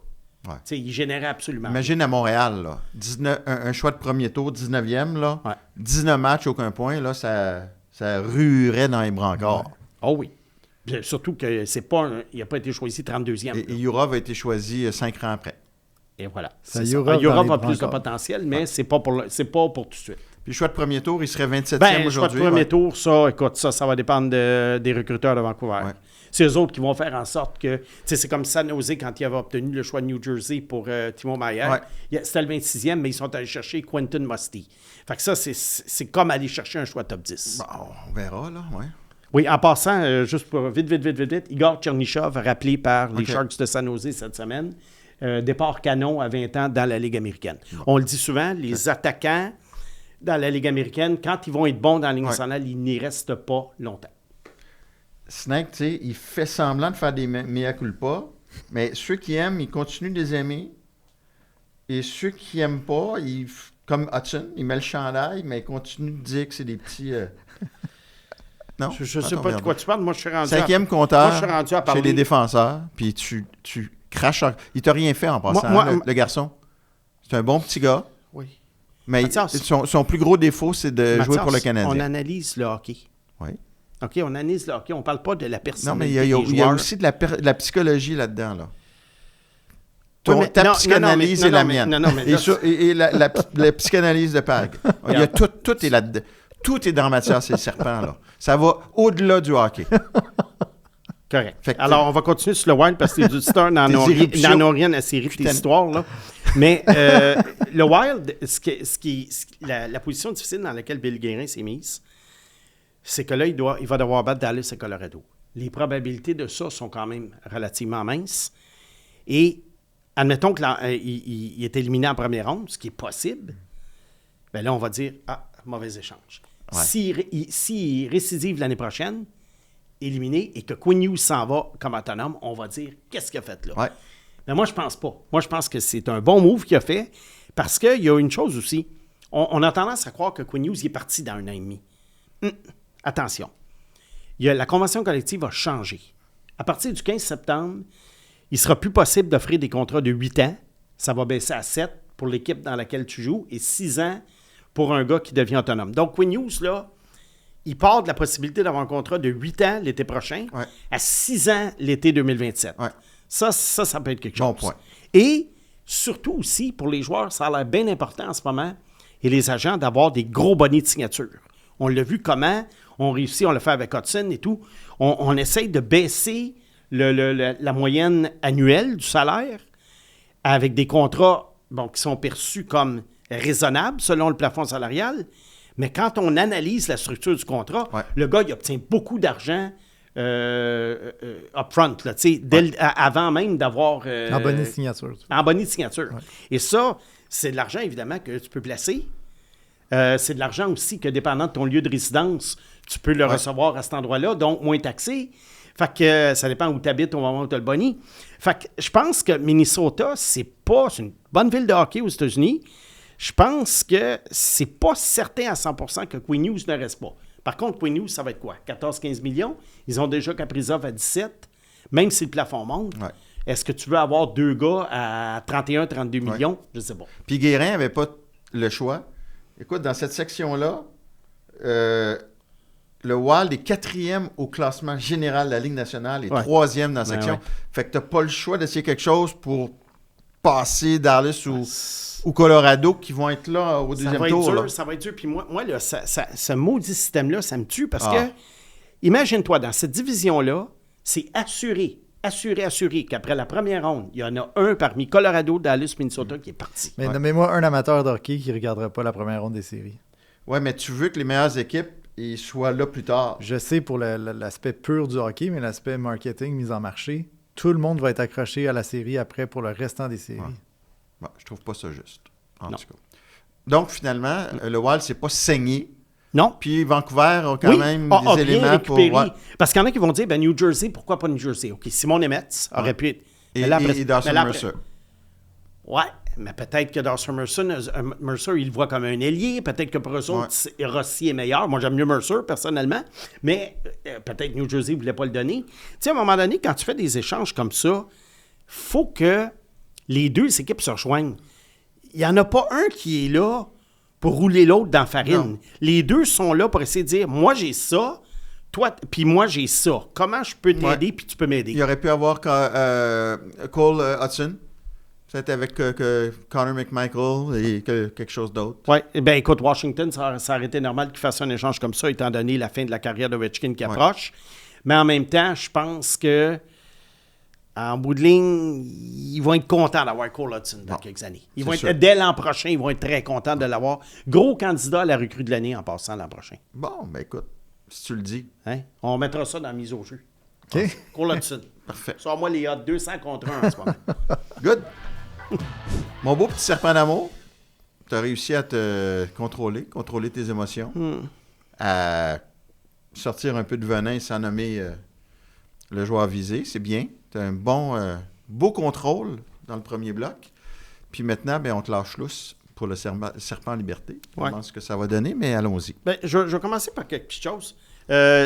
Ouais. Il générait absolument Imagine à Montréal, là, un choix de premier tour, 19e, là, 19 matchs, aucun point, là, ça ruerait dans les brancards. Ouais. Oh oui. Bien, surtout qu'il n'a pas été choisi 32e. Et Yurov a été choisi 5 ans après. Et voilà. Yurov a plus de potentiel, mais c'est pas pour tout de suite. Puis le choix de premier tour, il serait 27e aujourd'hui. aujourd'hui. Le choix de premier tour, ça va dépendre des recruteurs de Vancouver. Ouais. C'est eux autres qui vont faire en sorte que... C'est comme San Jose quand il avait obtenu le choix de New Jersey pour Timo Meier. Ouais. C'était le 26e, mais ils sont allés chercher Quentin Musty. Fait que ça, c'est comme aller chercher un choix top 10. Bon, on verra, là, oui. Oui, en passant, juste pour vite, Igor Chernyshov, rappelé par les Sharks de San Jose cette semaine, départ canon à 20 ans dans la Ligue américaine. On le dit souvent, les attaquants dans la Ligue américaine, quand ils vont être bons dans la Ligue nationale, ils n'y restent pas longtemps. Snake, tu sais, il fait semblant de faire des mea culpa, mais ceux qui aiment, ils continuent de les aimer. Et ceux qui n'aiment pas, comme Hudson, il met le chandail, mais il continue de dire que c'est des petits... Non? Je ne sais pas de quoi tu parles. Moi, je suis rendu 5e compteur à parler. Chez les défenseurs, puis tu craches... Il t'a rien fait en passant, le garçon. C'est un bon petit gars. Oui. Mais son plus gros défaut, c'est de jouer pour le Canadien. On analyse le hockey. Oui. OK, on analyse le hockey. On ne parle pas de la personnalité des joueurs. Il y a aussi de la psychologie là-dedans, là. Ta psychanalyse est la mienne. Et la psychanalyse de Pag. Il y a tout est là-dedans. Tout est dans Mathias et le serpent, là. Ça va au-delà du hockey. Correct. Alors, on va continuer sur le Wild parce que les auditeurs n'en ont rien à cirer de tes histoires, là. Mais le Wild, la position difficile dans laquelle Bill Guérin s'est mise, c'est que là, il va devoir battre Dallas et Colorado. Les probabilités de ça sont quand même relativement minces. Et admettons qu'il est éliminé en première ronde, ce qui est possible, bien là, on va dire, mauvais échange. Ouais. S'il récidive l'année prochaine, éliminé, et que Quinn Hughes s'en va comme autonome, on va dire, qu'est-ce qu'il a fait là? Ouais. Mais moi, je pense pas. Moi, je pense que c'est un bon move qu'il a fait, parce qu'il y a une chose aussi. On a tendance à croire que Quinn Hughes est parti dans 1 an et demi. Attention. La convention collective a changé. À partir du 15 septembre, il ne sera plus possible d'offrir des contrats de 8 ans. Ça va baisser à 7 pour l'équipe dans laquelle tu joues et 6 ans pour un gars qui devient autonome. Donc, Quinn Hughes, là, il part de la possibilité d'avoir un contrat de 8 ans l'été prochain à 6 ans l'été 2027. Ouais. Ça peut être quelque chose. Bon point. Et surtout aussi, pour les joueurs, ça a l'air bien important en ce moment, et les agents, d'avoir des gros bonnets de signature. On l'a vu comment on réussit, on le fait avec Hudson et tout. On essaye de baisser la moyenne annuelle du salaire avec des contrats qui sont perçus comme raisonnables selon le plafond salarial. Mais quand on analyse la structure du contrat, le gars, il obtient beaucoup d'argent upfront, là, avant même d'avoir... en bonnet de signature. En bonnet de signature. Ouais. Et ça, c'est de l'argent, évidemment, que tu peux placer. C'est de l'argent aussi que, dépendant de ton lieu de résidence, tu peux le recevoir à cet endroit-là, donc moins taxé. Fait que ça dépend où tu habites au moment où tu as le boni. Fait que je pense que Minnesota, c'est une bonne ville de hockey aux États-Unis. Je pense que c'est pas certain à 100% que Quinn Hughes ne reste pas. Par contre, Quinn Hughes, ça va être quoi? 14-15 millions? Ils ont déjà Kaprizov à 17, même si le plafond monte. Ouais. Est-ce que tu veux avoir deux gars à 31-32 millions? Je ne sais pas. Puis Guérin n'avait pas le choix. Écoute, dans cette section-là, le Wild est 4e au classement général de la Ligue nationale et 3e dans la section. Fait que tu n'as pas le choix d'essayer quelque chose pour passer Dallas ou Colorado qui vont être là au deuxième tour. Ça va être dur. Puis moi là, ce maudit système-là, ça me tue parce que, imagine-toi, dans cette division-là, c'est assuré qu'après la première ronde, il y en a un parmi Colorado, Dallas, Minnesota qui est parti. Mais nommez-moi un amateur de hockey qui ne regardera pas la première ronde des séries. Oui, mais tu veux que les meilleures équipes soient là plus tard. Je sais pour l'aspect pur du hockey, mais l'aspect marketing, mise en marché, tout le monde va être accroché à la série après pour le restant des séries. Ouais. Bon, je trouve pas ça juste, en tout cas. Donc, finalement, le Wild s'est pas saigné. Non. Puis Vancouver a quand même des éléments pour... Parce qu'il y en a qui vont dire, New Jersey, pourquoi pas New Jersey? OK, Simon Nemeth aurait pu être... Et Dawson Mercer. Ouais, mais peut-être que Dawson Mercer, il le voit comme un ailier. Peut-être que pour eux autres, Rossi est meilleur. Moi, j'aime mieux Mercer, personnellement. Mais peut-être New Jersey ne voulait pas le donner. Tu sais, à un moment donné, quand tu fais des échanges comme ça, faut que les deux équipes se rejoignent. Il n'y en a pas un qui est là pour rouler l'autre dans la farine. Non. Les deux sont là pour essayer de dire, moi, j'ai ça, toi, puis moi, j'ai ça. Comment je peux t'aider, puis tu peux m'aider? Il aurait pu avoir Cole Hudson, peut-être avec Connor McMichael et quelque chose d'autre. Oui, bien écoute, Washington, ça aurait été normal qu'il fasse un échange comme ça, étant donné la fin de la carrière de Ovechkin qui approche. Mais en même temps, je pense que en bout de ligne, ils vont être contents d'avoir Cole Hudson dans quelques années. Dès l'an prochain, ils vont être très contents de l'avoir. Gros candidat à la recrue de l'année en passant l'an prochain. Bon, ben écoute, si tu le dis. Hein? On mettra ça dans la mise au jeu. OK. Cole Hudson. Parfait. Sors-moi les odds 200 contre 1 en ce moment. Good. Mon beau petit serpent d'amour, tu as réussi à te contrôler tes émotions, à sortir un peu de venin sans nommer le joueur visé. C'est bien. Tu as un beau contrôle dans le premier bloc. Puis maintenant, on te lâche lousse pour le serpent en liberté. Je pense ce que ça va donner, mais allons-y. Je vais commencer par quelque chose.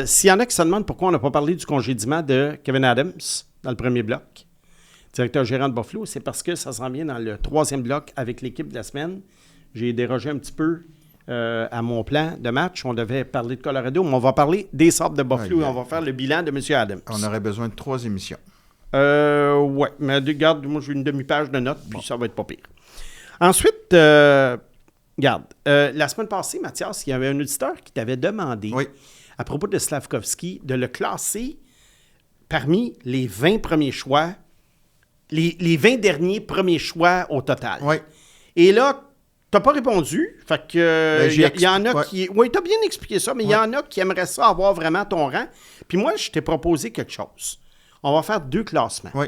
S'il y en a qui se demandent pourquoi on n'a pas parlé du congédiement de Kevyn Adams dans le premier bloc, directeur gérant de Buffalo, c'est parce que ça s'en vient dans le troisième bloc avec l'équipe de la semaine. J'ai dérogé un petit peu à mon plan de match. On devait parler de Colorado, mais on va parler des Sabres de Buffalo et on va faire le bilan de M. Adams. On aurait besoin de 3 émissions. Ouais, mais regarde, moi j'ai une demi-page de notes, puis ça va être pas pire. Ensuite, regarde, la semaine passée, Mathias, il y avait un auditeur qui t'avait demandé, à propos de Slavkovski, de le classer parmi les 20 premiers choix, les 20 derniers premiers choix au total. Oui. Et là, t'as pas répondu. Fait que il y en a qui... Oui, t'as bien expliqué ça, mais il y en a qui aimeraient ça avoir vraiment ton rang. Puis moi, je t'ai proposé quelque chose. On va faire 2 classements. Oui.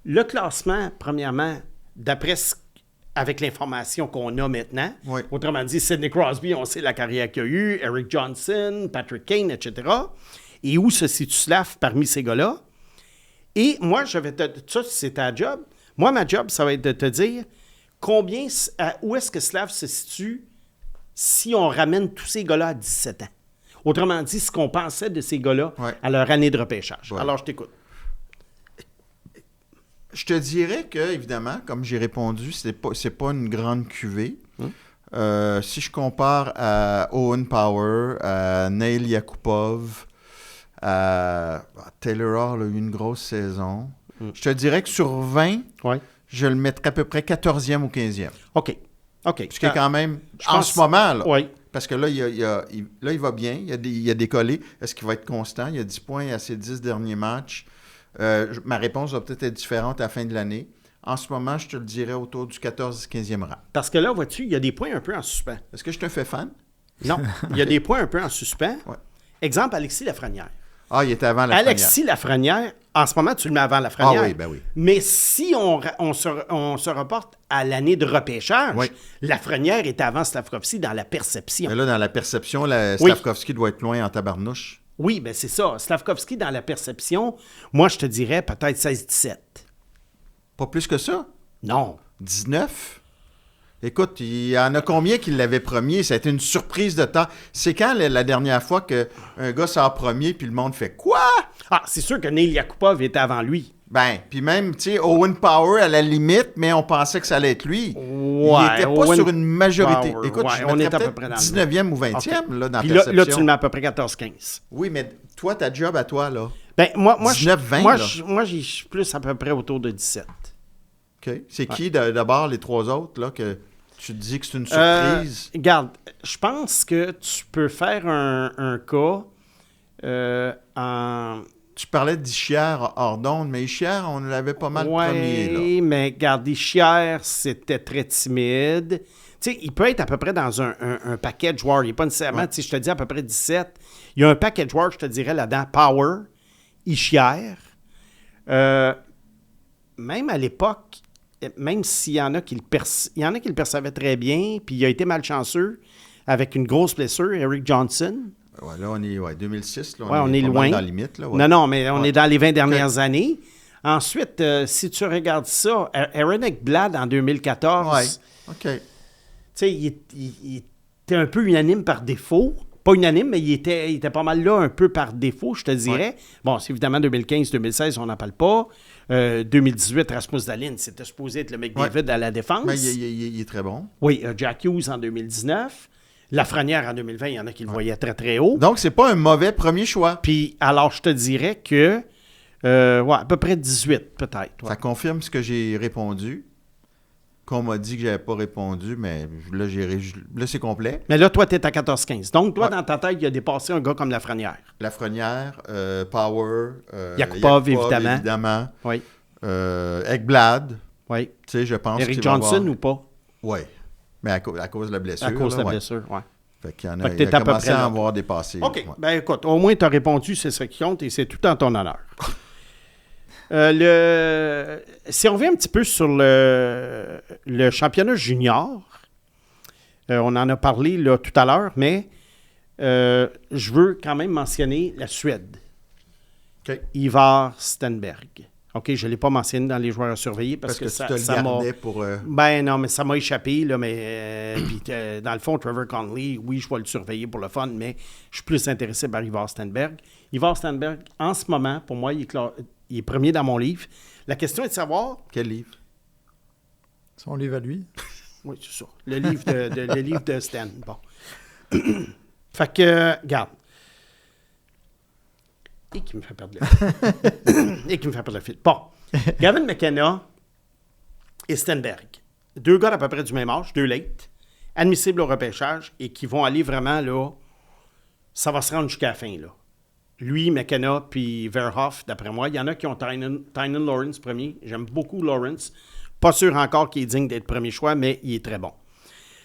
Le classement, premièrement, avec l'information qu'on a maintenant. Oui. Autrement dit, Sidney Crosby, on sait la carrière qu'il a eue, Eric Johnson, Patrick Kane, etc. Et où se situe Slav parmi ces gars-là? Et moi, ça, c'est ta job. Moi, ma job, ça va être de te dire où est-ce que Slav se situe si on ramène tous ces gars-là à 17 ans. Autrement dit, ce qu'on pensait de ces gars-là à leur année de repêchage. Ouais. Alors, je t'écoute. Je te dirais que, évidemment, comme j'ai répondu, c'est pas une grande cuvée. Si je compare à Owen Power, à Neil Yakupov, à Taylor Hall a eu une grosse saison, je te dirais que sur 20, je le mettrais à peu près 14e ou 15e. OK. Ce qui est quand même, ce moment, là, oui. Parce que là, il va bien, il a décollé. Est-ce qu'il va être constant? Il a 10 points à ses 10 derniers matchs. Ma réponse va peut-être être différente à la fin de l'année. En ce moment, je te le dirais autour du 14-15e rang. Parce que là, vois-tu, il y a des points un peu en suspens. Est-ce que je te fais fan? Non, il y a des points un peu en suspens. Ouais. Exemple, Alexis Lafrenière. Ah, il était avant la Alexis Lafrenière, en ce moment, tu le mets avant Lafrenière. Ah oui, ben oui. Mais si on se reporte à l'année de repêchage, Oui. Lafrenière était avant Slavkovski dans la perception. Mais là, dans la perception, Oui. Slavkovski doit être loin en tabarnouche. Oui, bien c'est ça. Slavkovski dans la perception, moi, je te dirais peut-être 16-17. Pas plus que ça? Non. 19? Écoute, il y en a combien qui l'avaient premier? Ça a été une surprise de temps. C'est quand la dernière fois qu'un gars sort premier puis le monde fait quoi? Ah, c'est sûr que Neil Yakupov était avant lui. Ben, puis même, tu sais, Owen Power à la limite, mais on pensait que ça allait être lui. Ouais, il n'était pas Owen sur une majorité. Power, Écoute, ouais, je on est mettrais à peu peut-être près dans le 19e ou 20e, OK. là, dans Puis perception. là, tu le mets à peu près 14-15. Oui, mais toi, ta job à toi, là. Ben, moi, 19-20, moi, là. moi, je suis plus à peu près autour de 17. OK. C'est qui, d'abord, les trois autres, là, que tu te dis que c'est une surprise? Regarde, je pense que tu peux faire un cas en... Tu parlais d'Ischière hors d'onde, mais Ischière, on l'avait pas mal premier, là. Oui, mais regarde, Ischière, c'était très timide. Tu sais, il peut être à peu près dans un paquet de joueurs. Il n'est pas nécessairement, tu sais, je te dis à peu près 17. Il y a un paquet de joueurs, je te dirais là-dedans, Power, Ischière. Même à l'époque, même s'il y en a qui le percevaient très bien, puis il a été malchanceux avec une grosse blessure, Eric Johnson. Ouais, là, on est 2006, là, On est pas mal loin. dans la limite, là. Ouais. Non, mais on est dans les 20 dernières OK. années. Ensuite, si tu regardes ça, Aaron Ekblad en 2014, Ouais, OK. tu sais, il était un peu unanime par défaut. Pas unanime, mais il était pas mal là un peu par défaut, je te dirais. Ouais. Bon, c'est évidemment 2015-2016, on n'en parle pas. 2018, Rasmus Dahlin, c'était supposé être le McDavid à la défense. Mais il est très bon. Oui, Jack Hughes en 2019. Lafrenière en 2020, il y en a qui le voyaient très, très haut. Donc, c'est pas un mauvais premier choix. Puis, alors, je te dirais que, à peu près 18, peut-être. ouais. Ça confirme ce que j'ai répondu. Qu'on m'a dit que j'avais pas répondu, mais là, là c'est complet. Mais là, toi, tu es à 14-15. Donc, toi, Ouais. dans ta tête, il a dépassé un gars comme Lafrenière. Lafrenière, Power, Yakupov, évidemment. Oui, Ekblad, oui. tu sais, je pense Eric qu'il va Johnson avoir... ou pas? Oui, mais à cause de la blessure. À cause de là, la ouais. blessure, oui. Fait qu'il y en Fait a, que il t'es a à peu commencé près à là. en avoir dépassé. OK. ouais. Ben écoute, au moins, tu as répondu, c'est ce qui compte et c'est tout en ton honneur. Si on revient un petit peu sur le championnat junior, on en a parlé là, tout à l'heure, mais je veux quand même mentionner la Suède. OK. Ivar Stenberg. OK, je ne l'ai pas mentionné dans les joueurs à surveiller parce que tu ça, te le ça m'a... gardais pour... Ben non, mais ça m'a échappé, là, mais puis, dans le fond, Trevor Connolly, oui, je vais le surveiller pour le fun, mais je suis plus intéressé par Ivar Stenberg. Ivar Stenberg, en ce moment, pour moi, il est premier dans mon livre. La question est de savoir... Quel livre? Son livre à lui. Oui, c'est ça. Le livre de Stan. Bon. Fait que, regarde. Et qui me fait perdre le fil. Bon. Gavin McKenna et Stenberg. Deux gars d'à peu près du même âge, deux late, admissibles au repêchage et qui vont aller vraiment là. Ça va se rendre jusqu'à la fin, là. Lui, McKenna, puis Verhoff, d'après moi. Il y en a qui ont Tynan Lawrence premier. J'aime beaucoup Lawrence. Pas sûr encore qu'il est digne d'être premier choix, mais il est très bon.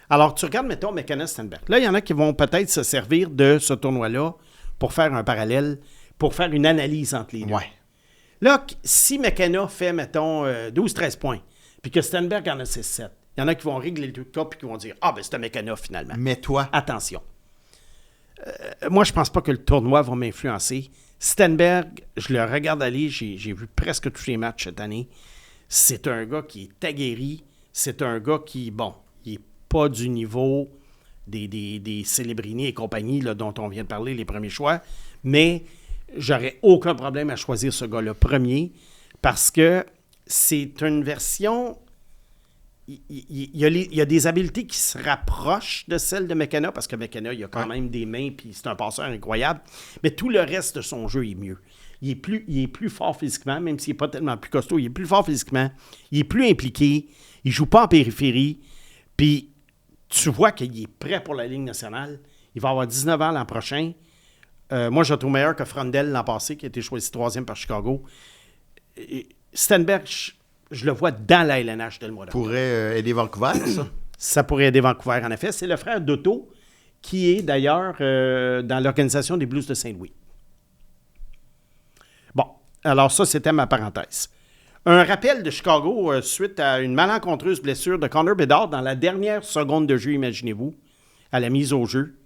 Alors, tu regardes, mettons, McKenna Stenberg. Là, il y en a qui vont peut-être se servir de ce tournoi-là pour faire un parallèle, pour faire une analyse entre les deux. Ouais. Là, si McKenna fait, mettons, 12-13 points, puis que Stenberg en a 6-7, il y en a qui vont régler le deux cas puis qui vont dire « Ah, ben c'est un McKenna, finalement. » Mais toi, Attention. Moi, je pense pas que le tournoi va m'influencer. Stenberg, je le regarde aller, j'ai vu presque tous les matchs cette année. C'est un gars qui est aguerri. C'est un gars qui, bon, il n'est pas du niveau des Célébrini et compagnie là, dont on vient de parler, les premiers choix, mais j'aurais aucun problème à choisir ce gars-là premier parce que c'est une version... Il y a des habiletés qui se rapprochent de celles de McKenna, parce que McKenna, il a quand même des mains, puis c'est un passeur incroyable, mais tout le reste de son jeu est mieux. Il est plus fort physiquement, même s'il n'est pas tellement plus costaud, il est plus fort physiquement, il est plus impliqué, il ne joue pas en périphérie, puis tu vois qu'il est prêt pour la Ligue nationale. Il va avoir 19 ans l'an prochain. Moi, je le trouve meilleur que Frondel l'an passé, qui a été choisi 3e par Chicago. Stenberg, je le vois dans la LNH de le mois d'octobre. Pourrait aider Vancouver, ça? Ça pourrait aider Vancouver, en effet. C'est le frère d'Otto, qui est d'ailleurs dans l'organisation des Blues de Saint-Louis. Bon, alors ça, c'était ma parenthèse. Un rappel de Chicago suite à une malencontreuse blessure de Connor Bedard dans la dernière seconde de jeu, imaginez-vous, à la mise au jeu,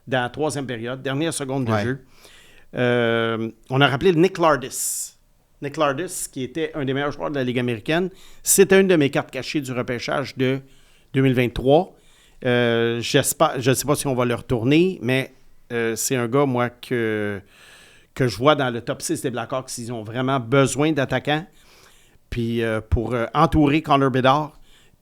dans la troisième période, dernière seconde de jeu. On a rappelé Nick Lardis. Nick Lardis, qui était un des meilleurs joueurs de la Ligue américaine. C'était une de mes cartes cachées du repêchage de 2023. J'espère, je ne sais pas si on va le retourner, mais c'est un gars, moi, que je vois dans le top 6 des Blackhawks. Ils ont vraiment besoin d'attaquants. Puis pour entourer Connor Bedard.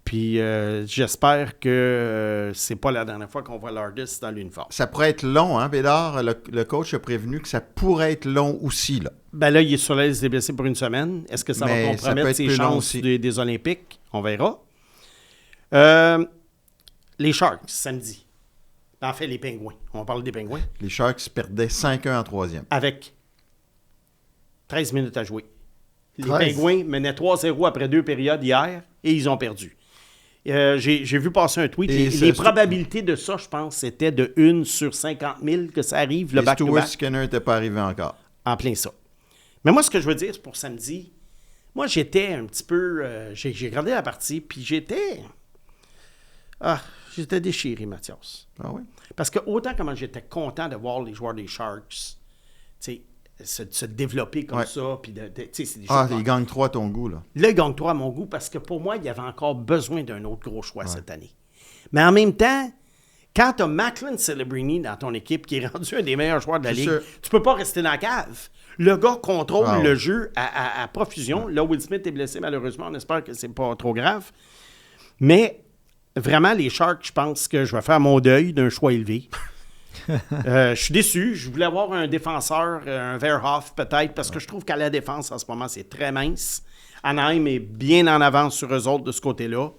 Puis j'espère que c'est pas la dernière fois qu'on voit Lardis dans l'uniforme. Ça pourrait être long, hein, Bédard? Le coach a prévenu que ça pourrait être long aussi, là. Ben là, il est sur la liste des blessés pour une semaine. Est-ce que ça va compromettre ses chances des Olympiques? On verra. Les Sharks, samedi. En fait, les Pingouins. On parle des Pingouins. Les Sharks perdaient 5-1 en troisième. Avec 13 minutes à jouer. Les 13. Pingouins menaient 3-0 après 2 périodes hier et ils ont perdu. J'ai vu passer un tweet. Les probabilités de ça, je pense, c'était de 1 sur 50 000 que ça arrive, le back-to-back. Stuart Skinner n'était pas arrivé encore. En plein ça. Mais moi, ce que je veux dire pour samedi, moi, j'étais un petit peu... j'ai regardé la partie, puis j'étais déchiré, Mathias. Ah oui? Parce que autant comment j'étais content de voir les joueurs des Sharks, tu sais, se développer comme ça, puis c'est des choses... ils gagnent 3 à ton goût, là. Là, ils gagnent 3 à mon goût, parce que pour moi, il y avait encore besoin d'un autre gros choix cette année. Mais en même temps, quand tu as Macklin Celebrini dans ton équipe, qui est rendu un des meilleurs joueurs de la Ligue, tu peux pas rester dans la cave. Le gars contrôle le jeu à profusion. Là, Will Smith est blessé, malheureusement. On espère que c'est pas trop grave. Mais vraiment, les Sharks, je pense que je vais faire mon deuil d'un choix élevé. Je suis déçu. Je voulais avoir un défenseur, un Verhoff peut-être, parce que je trouve qu'à la défense, en ce moment, c'est très mince. Anaheim est bien en avance sur eux autres de ce côté-là.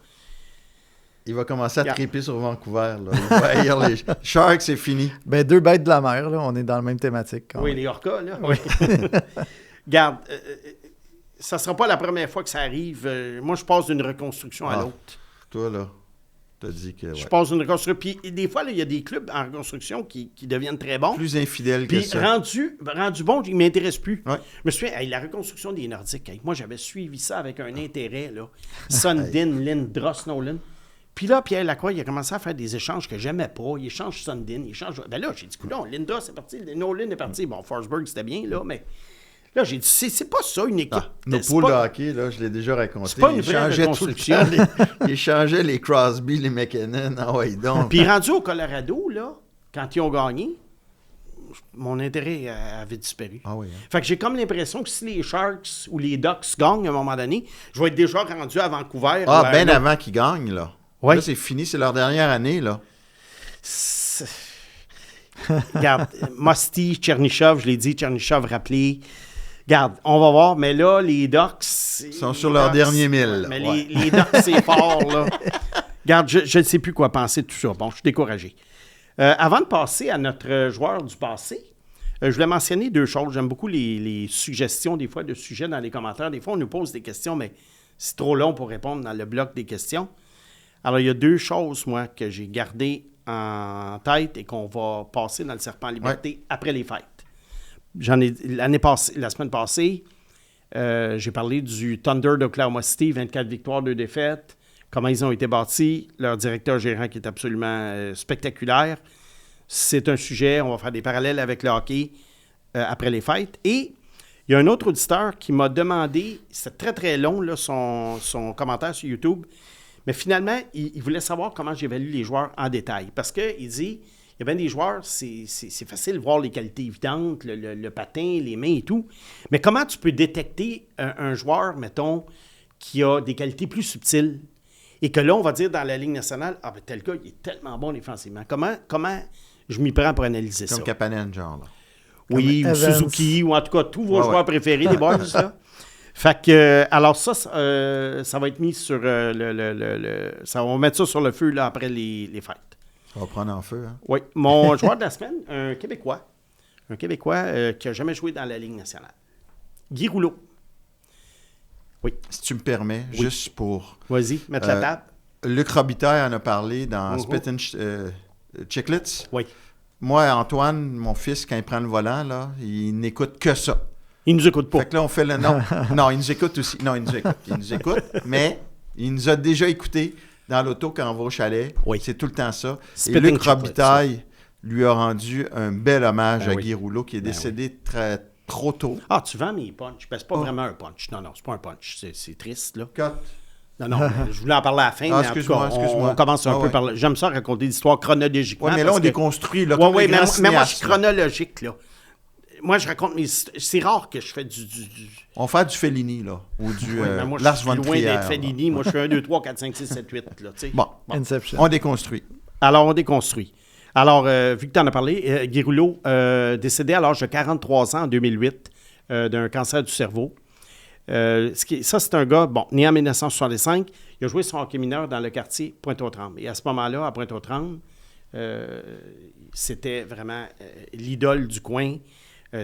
Il va commencer à triper sur Vancouver. Là. Il va haïr les Sharks, c'est fini. Ben, 2 bêtes de la mer, là. On est dans la même thématique. Oui, les Orcas, là. Oui. Regarde, ça ne sera pas la première fois que ça arrive. Moi, je passe d'une reconstruction à l'autre. Toi, là, t'as dit que... Je passe d'une reconstruction. Puis des fois, il y a des clubs en reconstruction qui deviennent très bons. Plus infidèles que ça. Puis rendu bon, il ne m'intéresse plus. Ouais. Je me souviens, la reconstruction des Nordiques, moi, j'avais suivi ça avec un intérêt, là. Sundin, Lindros, Nolan. Puis là, Pierre Lacroix, il a commencé à faire des échanges que j'aimais pas. Il échange Sundin, il échange... Ben là, j'ai dit, coudonc, Lindros est parti, Nolan est parti. Bon, Forsberg, c'était bien, là, mais... Là, j'ai dit, c'est pas ça, une équipe. Nos poules de hockey, là, je l'ai déjà raconté. C'est pas une vraie reconstruction. Ils changeaient les Crosby, les McKinnon. Ah ouais, donc. Puis rendu au Colorado, là, quand ils ont gagné, mon intérêt avait disparu. Ah oui, hein. Fait que j'ai comme l'impression que si les Sharks ou les Ducks gagnent à un moment donné, je vais être déjà rendu à Vancouver. Ah, bien avant qu'ils gagnent, là. Ouais. Là, c'est fini, c'est leur dernière année, là. Regarde, Musty, Chernyshov, je l'ai dit, Chernyshov rappelé. Regarde, on va voir, mais là, les Ducks... Ils sont sur leur dernier 1000. Mais les Ducks, c'est fort, là. Regarde, je ne sais plus quoi penser de tout ça. Bon, je suis découragé. Avant de passer à notre joueur du passé, je voulais mentionner 2 choses. J'aime beaucoup les suggestions, des fois, de sujets dans les commentaires. Des fois, on nous pose des questions, mais c'est trop long pour répondre dans le bloc des questions. Alors, il y a 2 choses, moi, que j'ai gardées en tête et qu'on va passer dans le Serpent Liberté après les fêtes. La semaine passée, j'ai parlé du Thunder d'Oklahoma City, 24 victoires, 2 défaites, comment ils ont été bâtis, leur directeur gérant qui est absolument spectaculaire. C'est un sujet, on va faire des parallèles avec le hockey après les fêtes. Et il y a un autre auditeur qui m'a demandé, c'est très très long là, son commentaire sur YouTube, mais finalement, il voulait savoir comment j'évalue les joueurs en détail. Parce qu'il dit... Il y a bien des joueurs, c'est facile de voir les qualités évidentes, le patin, les mains et tout. Mais comment tu peux détecter un joueur, mettons, qui a des qualités plus subtiles et que là, on va dire dans la Ligue nationale, ah ben tel gars, il est tellement bon défensivement. Comment je m'y prends pour analyser ça? Comme Kapanen, genre. Là. Oui, comme ou Evans. Suzuki, ou en tout cas, tous vos joueurs préférés, les boys, là. Fait que, alors ça va être mis sur on va mettre ça sur le feu là, après les fêtes. Ça va prendre en feu, hein? Oui. Mon joueur de la semaine, un Québécois. Un Québécois qui n'a jamais joué dans la Ligue nationale. Guy Rouleau. Oui. Si tu me permets, Oui. juste pour... Vas-y, mettre la table. Luc Robitaille en a parlé dans Spit and Chicklets. Oui. Moi, Antoine, mon fils, quand il prend le volant, là, il n'écoute que ça. Il nous écoute pas. Fait que là, on fait le... Non, non, il nous écoute aussi. Non, il nous écoute. Il nous écoute, mais il nous a déjà écouté dans l'auto quand on va au chalet. Oui. C'est tout le temps ça. Spit Et and Luc Chicklets, Robitaille lui a rendu un bel hommage Ben à oui. Guy Rouleau, qui est Ben décédé trop tôt. Ah, tu vends mes punchs. Ben, c'est pas Oh. vraiment un punch. Non, c'est pas un punch. C'est triste, là. Cut. Non, mais je voulais en parler à la fin, mais en tout excuse-moi, cas, excuse-moi. on commence un Ah peu ouais. par... J'aime ça raconter l'histoire chronologiquement. Oui, mais là, parce on que- déconstruit. Là, Ouais, comme ouais, les mais, grands mais moi, je suis cinéastes, là. chronologique, là. Moi, je raconte mes... C'est rare que je fais du... On fait du Fellini, là, ou du Ouais, mais moi, je Lars suis von loin Trier. d'être là. Fellini. Moi, je suis 1, 2, 3, 4, 5, 6, 7, 8, là, tu sais. Bon, Inception. on déconstruit. Alors, on déconstruit. Alors, vu que tu en as parlé, Guy Rouleau, décédé à l'âge de 43 ans en 2008 d'un cancer du cerveau. Ça, c'est un gars, bon, né en 1965. Il a joué son hockey mineur dans le quartier Pointe-aux-Trembles. Et à ce moment-là, à Pointe-aux-Trembles, c'était vraiment l'idole du coin.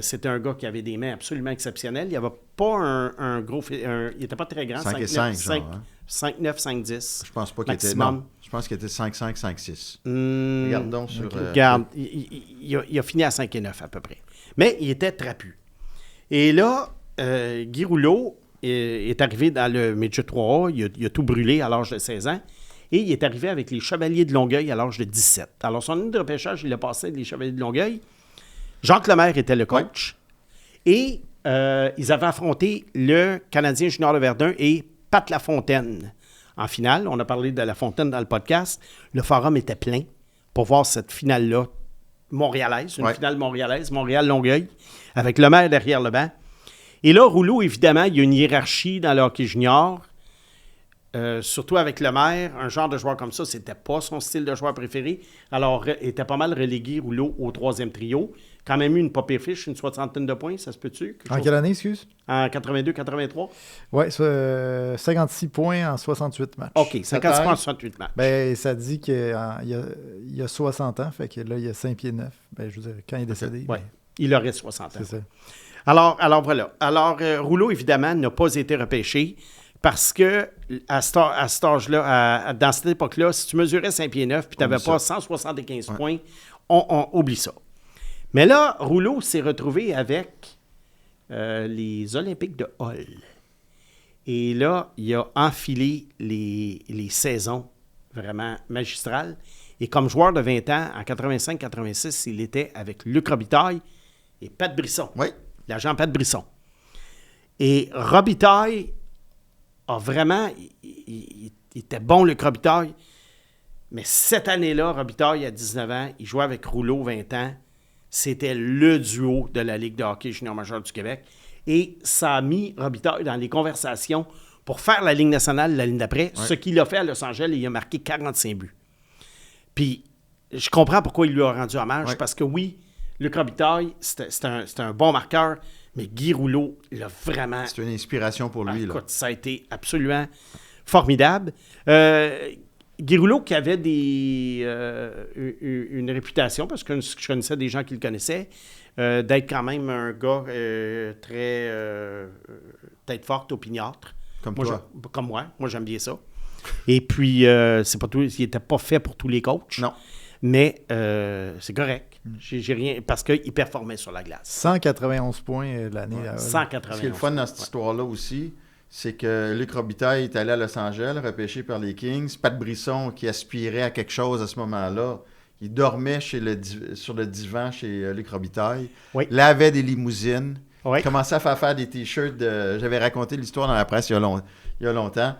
C'était un gars qui avait des mains absolument exceptionnelles. Il n'y avait pas un gros... il n'était pas très grand. 5 et 5, genre, hein? 5'9", 5'10". Je pense pas qu'il était... Maximum. Non, je pense qu'il était 5-5, 5-6. Hmm, Regardons sur... Regarde, il a fini à 5 et 9 à peu près. Mais il était trapu. Et là, Guy Rouleau est arrivé dans le Midget 3A. Il a tout brûlé à l'âge de 16 ans. Et il est arrivé avec les Chevaliers de Longueuil à l'âge de 17. Alors, son année de repêchage, il l'a passé avec les Chevaliers de Longueuil. Jacques Lemaire était le coach. Et ils avaient affronté le Canadien junior de Verdun et Pat Lafontaine. En finale, on a parlé de Lafontaine dans le podcast. Le forum était plein pour voir cette finale-là montréalaise, une finale montréalaise, Montréal-Longueuil, avec Lemaire derrière le banc. Et là, Rouleau, évidemment, il y a une hiérarchie dans le hockey junior. Surtout avec Lemaire, un genre de joueur comme ça, c'était pas son style de joueur préféré. Alors, il était pas mal relégué, Rouleau, au troisième trio. Quand même eu une pas pire fiche, une 60aine de points, ça se peut-tu? En quelle année, excuse? En 82-83? Oui, 56 points en 68 matchs. OK, 56 points en 68 matchs. Ben, ça dit qu'il y a 60 ans, fait que là, il y a 5 pieds 9. Ben, je veux dire, quand il est décédé. Oui, il aurait 60 ans. C'est ça. Alors voilà. Alors, Rouleau, évidemment, n'a pas été repêché parce que à cet âge-là, dans cette époque-là, si tu mesurais 5 pieds 9 puis tu n'avais pas 175 points, on oublie ça. Mais là, Rouleau s'est retrouvé avec les Olympiques de Hull. Et là, il a enfilé les saisons vraiment magistrales. Et comme joueur de 20 ans, en 85-86, il était avec Luc Robitaille et Pat Brisson. Oui. L'agent Pat Brisson. Et Robitaille a vraiment... Il était bon, Luc Robitaille. Mais cette année-là, Robitaille, à 19 ans, il jouait avec Rouleau, 20 ans. C'était le duo de la Ligue de hockey junior majeur du Québec. Et ça a mis Robitaille dans les conversations pour faire la Ligue nationale l'année d'après, ce qu'il a fait à Los Angeles, il a marqué 45 buts. Puis, je comprends pourquoi il lui a rendu hommage, parce que oui, Luc Robitaille, c'était un bon marqueur, mais Guy Rouleau l'a vraiment... C'est une inspiration pour lui. Écoute, Là. ça a été absolument formidable. Guy Rouleau qui avait une réputation, parce que je connaissais des gens qui le connaissaient, d'être quand même un gars très tête forte, opiniâtre. Comme Moi, toi. comme moi. Moi, j'aime bien ça. Et puis, c'est pas tout, il n'était pas fait pour tous les coachs. Non. Mais c'est correct. J'ai rien, parce qu'il performait sur la glace. 191 points l'année. Ouais. 191. Ce qui est le fun dans cette histoire-là aussi, c'est que Luc Robitaille est allé à Los Angeles, repêché par les Kings. Pat Brisson, qui aspirait à quelque chose à ce moment-là, il dormait sur le divan chez Luc Robitaille, lavait des limousines, commençait à faire des t-shirts. J'avais raconté l'histoire dans la presse il y a longtemps.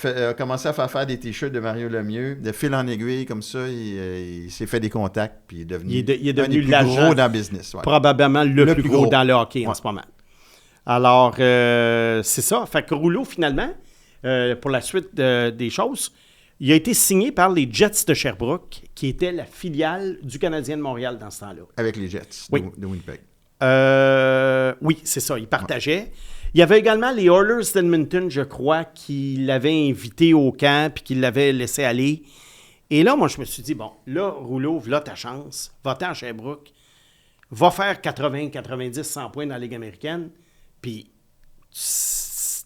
A commencé à faire des t-shirts de Mario Lemieux. De fil en aiguille, comme ça, il s'est fait des contacts, puis il est devenu, il est devenu un des plus l'agent gros dans le business. Ouais. Probablement le plus gros dans le hockey en ce moment. Alors, c'est ça. Fait que Rouleau, finalement, pour la suite des choses, il a été signé par les Jets de Sherbrooke, qui était la filiale du Canadien de Montréal dans ce temps-là. Avec les Jets de Winnipeg. Oui, c'est ça. Il partageait. Il y avait également les Oilers d'Edmonton, je crois, qui l'avaient invité au camp puis qui l'avaient laissé aller. Et là, moi, je me suis dit, bon, là, Rouleau, voilà ta chance. Va-t'en à Sherbrooke. Va faire 80, 90, 100 points dans la Ligue américaine. Puis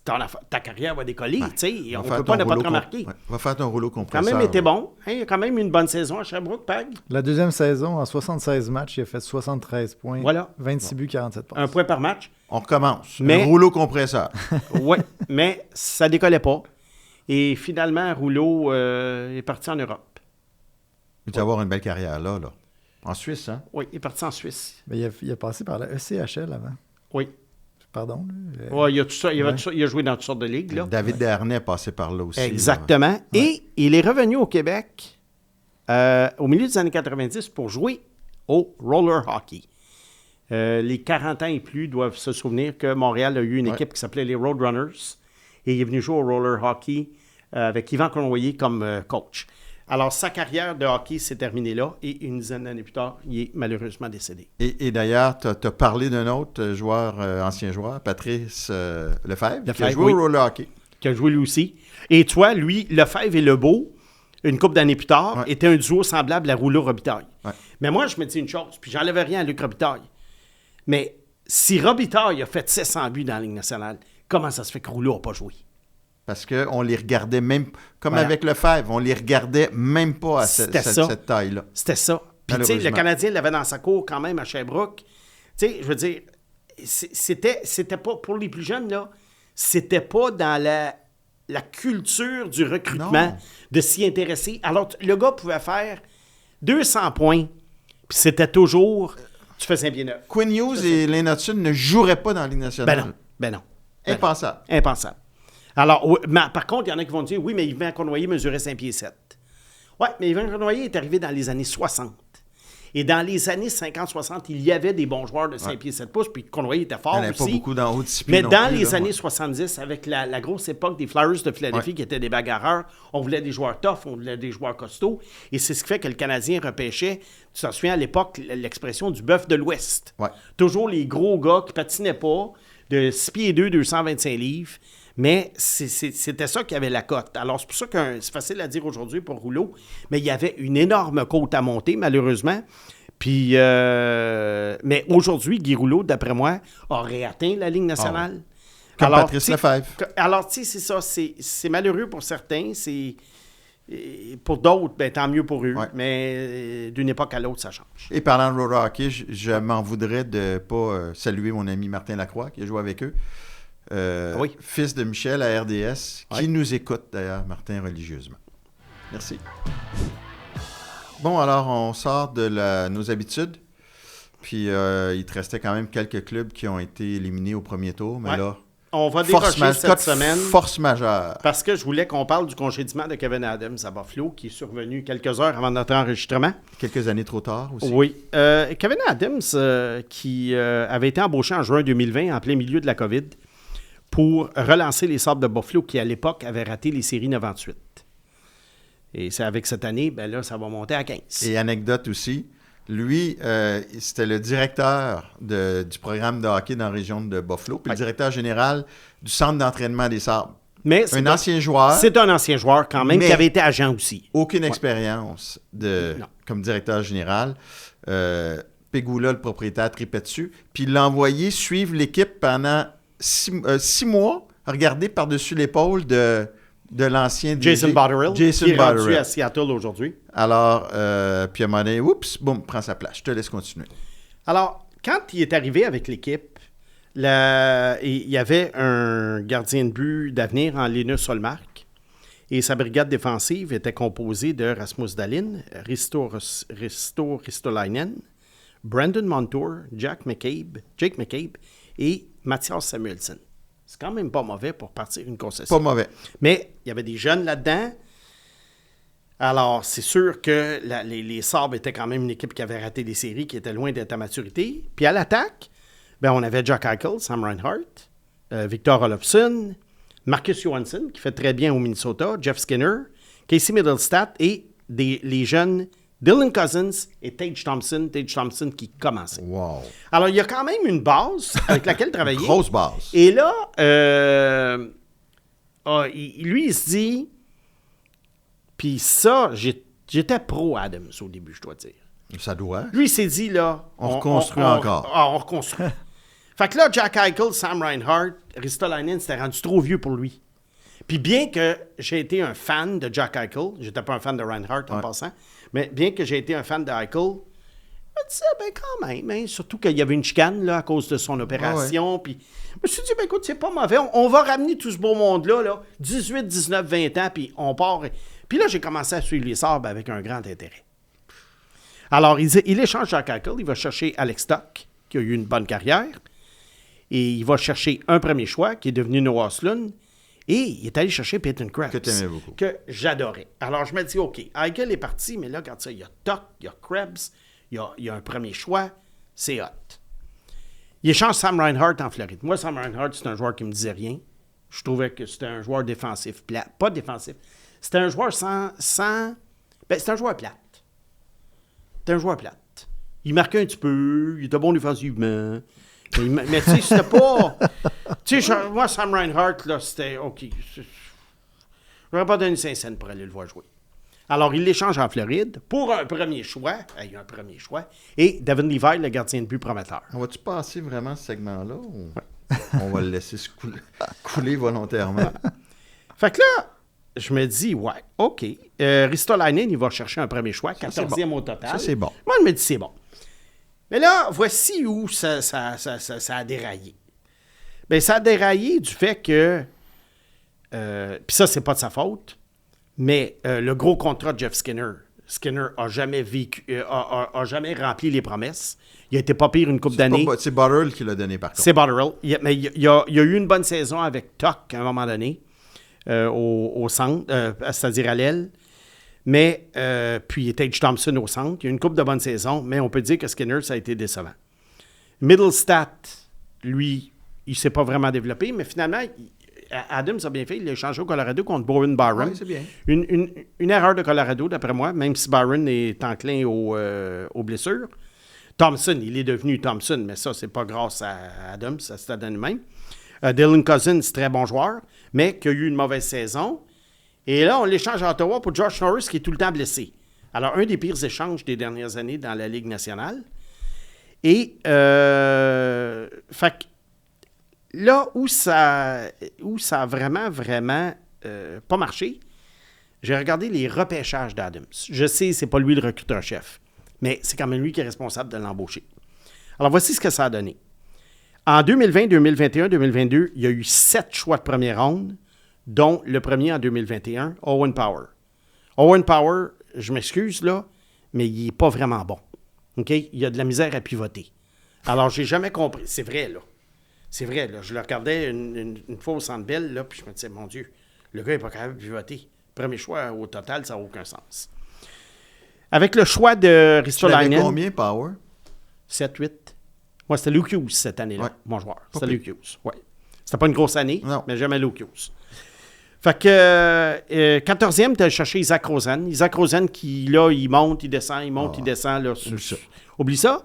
ta carrière va décoller. Tu sais, on ne Va peut faire pas ton ne pas te rouleau remarquer. Va faire ton rouleau Quand compresseur. même été là. bon. Hein, il a quand même eu une bonne saison à Sherbrooke, Pag. La deuxième saison, en 76 matchs, il a fait 73 points, Voilà. 26 buts, 47 passes. Un point par match. On recommence. Mais- Un rouleau compresseur. Oui, mais ça décollait pas. Et finalement, Rouleau est parti en Europe. Il va avoir une belle carrière là. En Suisse, hein? Oui, il est parti en Suisse. Mais il a passé par la ECHL avant. Oui. Pardon. Là. Ouais, il y a tout ça, Ouais. il a joué dans toutes sortes de ligues. Là. David Dernay est passé par là aussi. Exactement. Et il est revenu au Québec au milieu des années 90 pour jouer au roller hockey. Les 40 ans et plus doivent se souvenir que Montréal a eu une équipe qui s'appelait les Roadrunners et il est venu jouer au roller hockey avec Yvan Cournoyer comme coach. Alors, sa carrière de hockey s'est terminée là et une dizaine d'années plus tard, il est malheureusement décédé. Et d'ailleurs, tu as parlé d'un autre joueur, ancien joueur, Patrice Lefebvre, qui a Lefebvre, joué oui. au roller hockey. Qui a joué lui aussi. Et toi, lui, Lefebvre et Lebeau, une couple d'années plus tard, Ouais. étaient un duo semblable à Rouleau-Robitaille. Ouais. Mais moi, je me dis une chose, puis j'enlève rien à Luc Robitaille. Mais si Robitaille a fait 700 buts dans la Ligue nationale, comment ça se fait que Rouleau n'a pas joué? Parce qu'on les regardait même, comme Voilà. avec Lefebvre, on les regardait même pas à C'était ça. cette taille-là. C'était ça. Puis, tu sais, le Malheureusement. Canadien l'avait dans sa cour quand même à Sherbrooke. Tu sais, je veux dire, c'était pas, pour les plus jeunes, là, c'était pas dans la culture du recrutement Non. de s'y intéresser. Alors, le gars pouvait faire 200 points, puis c'était toujours, tu faisais un bien neuf. Quinn Hughes et Lennart Sud ne joueraient pas dans la Ligue nationale. Ben non. Impensable. Impensable. Alors, oui, mais par contre, il y en a qui vont dire, oui, mais Yvan Cournoyer mesurait 5 pieds 7. Oui, mais Yvan Cournoyer est arrivé dans les années 60. Et dans les années 50-60, il y avait des bons joueurs de 5 pieds 7 pouces, puis Cournoyer était Il fort n'y en avait pas aussi. beaucoup dans haute discipline. Mais non dans plus, les là, années ouais. 70, avec la grosse époque des Flyers de Philadelphie Ouais. qui étaient des bagarreurs, on voulait des joueurs tough, on voulait des joueurs costauds. Et c'est ce qui fait que le Canadien repêchait, tu t'en souviens à l'époque, l'expression du bœuf de l'Ouest. Ouais. Toujours les gros gars qui patinaient pas, de 6 pieds 2, 225 livres. Mais c'était ça qui avait la cote. Alors, c'est pour ça que c'est facile à dire aujourd'hui pour Rouleau, mais il y avait une énorme côte à monter, malheureusement. Puis, mais aujourd'hui, Guy Rouleau, d'après moi, aurait atteint la Ligue nationale. Comme Patrice tu sais, Lefebvre. Alors, tu sais, c'est ça. C'est malheureux pour certains. Pour d'autres, ben, tant mieux pour eux. Ouais. Mais d'une époque à l'autre, ça change. Et parlant de roller hockey, je m'en voudrais de ne pas saluer mon ami Martin Lacroix, qui a joué avec eux. Oui. Fils de Michel à RDS, qui Ouais. nous écoute d'ailleurs, Martin, religieusement. Merci. Bon, alors, on sort de nos habitudes. Puis, il te restait quand même quelques clubs qui ont été éliminés au premier tour. Mais Ouais. là, On va déroger cette semaine force majeure. parce que je voulais qu'on parle du congédiement de Kevin Adams à Buffalo, qui est survenu quelques heures avant notre enregistrement. Quelques années trop tard aussi. Oui. Kevin Adams, qui avait été embauché en juin 2020, en plein milieu de la COVID, pour relancer les Sabres de Buffalo, qui à l'époque avaient raté les séries 98. Et c'est avec cette année, ben là, ça va monter à 15. Et anecdote aussi, lui, c'était le directeur du programme de hockey dans la région de Buffalo, puis Ouais. le directeur général du centre d'entraînement des Sabres. Mais Un ancien joueur, c'est un ancien joueur quand même Mais- qui avait été agent aussi. aucune expérience Non. comme directeur général. Pegula, le propriétaire, tripait dessus. Puis il l'a envoyé suivre l'équipe pendant 6 mois, regarder par-dessus l'épaule de l'ancien Jason DG, Botterill, Jason qui est rendu Botterill. à Seattle aujourd'hui. Alors, puis à un moment donné, oups, boum, prends sa place. Je te laisse continuer. Alors, quand il est arrivé avec l'équipe, il y avait un gardien de but d'avenir en Linus Solmark. Et sa brigade défensive était composée de Rasmus Dahlin, Risto Ristolainen, Brandon Montour, Jake McCabe et Mathias Samuelsson. C'est quand même pas mauvais pour partir une concession. Pas mauvais. Mais il y avait des jeunes là-dedans. Alors, c'est sûr que les Sabres étaient quand même une équipe qui avait raté des séries, qui était loin d'être à maturité. Puis à l'attaque, ben, on avait Jack Eichel, Sam Reinhart, Victor Olofsson, Marcus Johansson, qui fait très bien au Minnesota, Jeff Skinner, Casey Middlestat et les jeunes Dylan Cousins et Tage Thompson qui commençaient. Wow. Alors, il y a quand même une base avec laquelle travailler. Grosse base. Et là, lui, il se dit... Puis ça, j'étais pro Adams au début, je dois dire. Ça doit. Lui, il s'est dit, là... On reconstruit encore. On reconstruit. Fait que là, Jack Eichel, Sam Reinhart, Ristolainen, c'était rendu trop vieux pour lui. Puis bien que j'ai été un fan de Jack Eichel, j'étais pas un fan de Reinhart en passant, mais bien que j'ai été un fan de Eichel, je me disais, ben quand même, hein, surtout qu'il y avait une chicane là, à cause de son opération. Puis je me suis dit, ben écoute, c'est pas mauvais, on va ramener tout ce beau monde-là, là, 18, 19, 20 ans, puis on part. Puis là, j'ai commencé à suivre les Sabres avec un grand intérêt. Alors, il échange Jack Eichel, il va chercher Alex Tuch, qui a eu une bonne carrière, et il va chercher un premier choix, qui est devenu Noah Östlund, et il est allé chercher Peyton Krebs. Que tu aimais beaucoup. Que j'adorais. Alors, je me dis, OK, Eichel est parti, mais là, quand ça, il y a Tuch, il y a Krebs, il y a un premier choix, c'est hot. Il échange Sam Reinhart en Floride. Moi, Sam Reinhart, c'est un joueur qui me disait rien. Je trouvais que c'était un joueur défensif plat. Pas défensif. C'était un joueur sans... Ben, c'était un joueur plate. C'était un joueur plate. Il marquait un petit peu, il était bon défensivement. Mais tu sais, c'était pas... Tu sais, moi, Sam Reinhart, là, c'était... OK. Je n'aurais pas donné 5 cents pour aller le voir jouer. Alors, il l'échange en Floride pour un premier choix. Il y a un premier choix. Et Devin Levi, le gardien de but prometteur. On va-tu passer vraiment ce segment-là ou on va le laisser se couler volontairement? Fait que là, je me dis, ouais, OK. Ristolainen, il va chercher un premier choix, 14e au total. Ça, c'est bon. Moi, je me dis, c'est bon. Mais là, voici où ça a déraillé. Bien, ça a déraillé du fait que... Puis ça, c'est pas de sa faute. Mais le gros contrat de Jeff Skinner a jamais a jamais rempli les promesses. Il a été pas pire une couple d'années. C'est Butterill qui l'a donné, par contre. C'est Butterill. Mais il y a eu une bonne saison avec Tuch à un moment donné, au centre, c'est-à-dire à l'aile. Mais, puis Tage Thompson au centre. Il y a eu une couple de bonnes saisons, mais on peut dire que Skinner, ça a été décevant. Middlestat, lui, il ne s'est pas vraiment développé, mais finalement... Adams a bien fait, il a échangé au Colorado contre Bowen Byron. Oui, c'est bien. Une erreur de Colorado, d'après moi, même si Byron est enclin aux blessures. Thompson, il est devenu Thompson, mais ça, c'est pas grâce à Adams, ça se donne même. Dylan Cousins, très bon joueur, mais qui a eu une mauvaise saison. Et là, on l'échange à Ottawa pour Josh Norris, qui est tout le temps blessé. Alors, un des pires échanges des dernières années dans la Ligue nationale. Et, fait que, là où ça a vraiment pas marché, j'ai regardé les repêchages d'Adams. Je sais, c'est pas lui le recruteur-chef, mais c'est quand même lui qui est responsable de l'embaucher. Alors, voici ce que ça a donné. En 2020, 2021, 2022, il y a eu 7 choix de première ronde, dont le premier en 2021, Owen Power. Owen Power, je m'excuse, là, mais il n'est pas vraiment bon. OK? Il y a de la misère à pivoter. Alors, j'ai jamais compris. C'est vrai, là. C'est vrai, là, je le regardais une fois au Centre Bell, là, puis je me disais, mon Dieu, le gars n'est pas capable de pivoter. Premier choix au total, ça n'a aucun sens. Avec le choix de Ristolainen... Tu l'avais combien, Power? 7-8. Moi, c'était Luke Hughes cette année-là, ouais. mon joueur. Pas C'était pire. Luke Hughes, oui. C'était pas une grosse année, non. Mais jamais Luke Hughes. Fait que 14e, tu as cherché Isaac Rosen. Isaac Rosen qui, là, il monte, il descend, il descend. Là, oublie ça.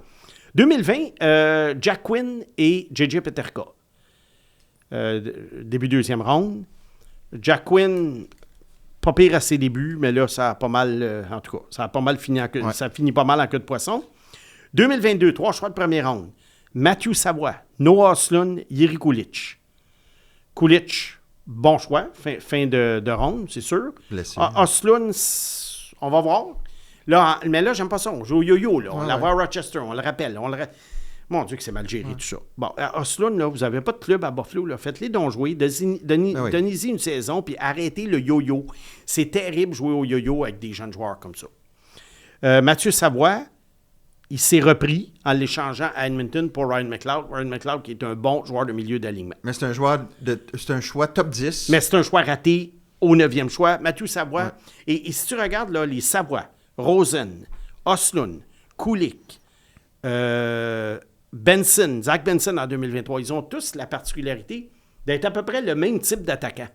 2020, Jack Quinn et J.J. Peterka. Début deuxième ronde. Jack Quinn, pas pire à ses débuts, mais là, ça a pas mal, en tout cas, ça a pas mal fini ça finit pas mal en queue de poisson. 2022, 3 choix de première ronde. Matthew Savoie, Noah Östlund, Jiri Kulich. Kulich, bon choix, fin de ronde, c'est sûr. Östlund, on va voir. Là, mais là, j'aime pas ça. On joue au yo-yo, là. On la voit à Rochester, on le rappelle. Mon Dieu, que c'est mal géré, tout ça. Bon, à Östlund, là, vous n'avez pas de club à Buffalo, là. Faites-les donc jouer. Donnez-y une saison, puis arrêtez le yo-yo. C'est terrible jouer au yo-yo avec des jeunes joueurs comme ça. Mathieu Savoie, il s'est repris en l'échangeant à Edmonton pour Ryan McLeod. Ryan McLeod, qui est un bon joueur de milieu d'alignement. Mais c'est un choix top 10. Mais c'est un choix raté au 9e choix. Mathieu Savoie. Ouais. Et si tu regardes là, les Savoie, Rosen, Östlund, Kulich, Benson, Zach Benson en 2023, ils ont tous la particularité d'être à peu près le même type d'attaquant.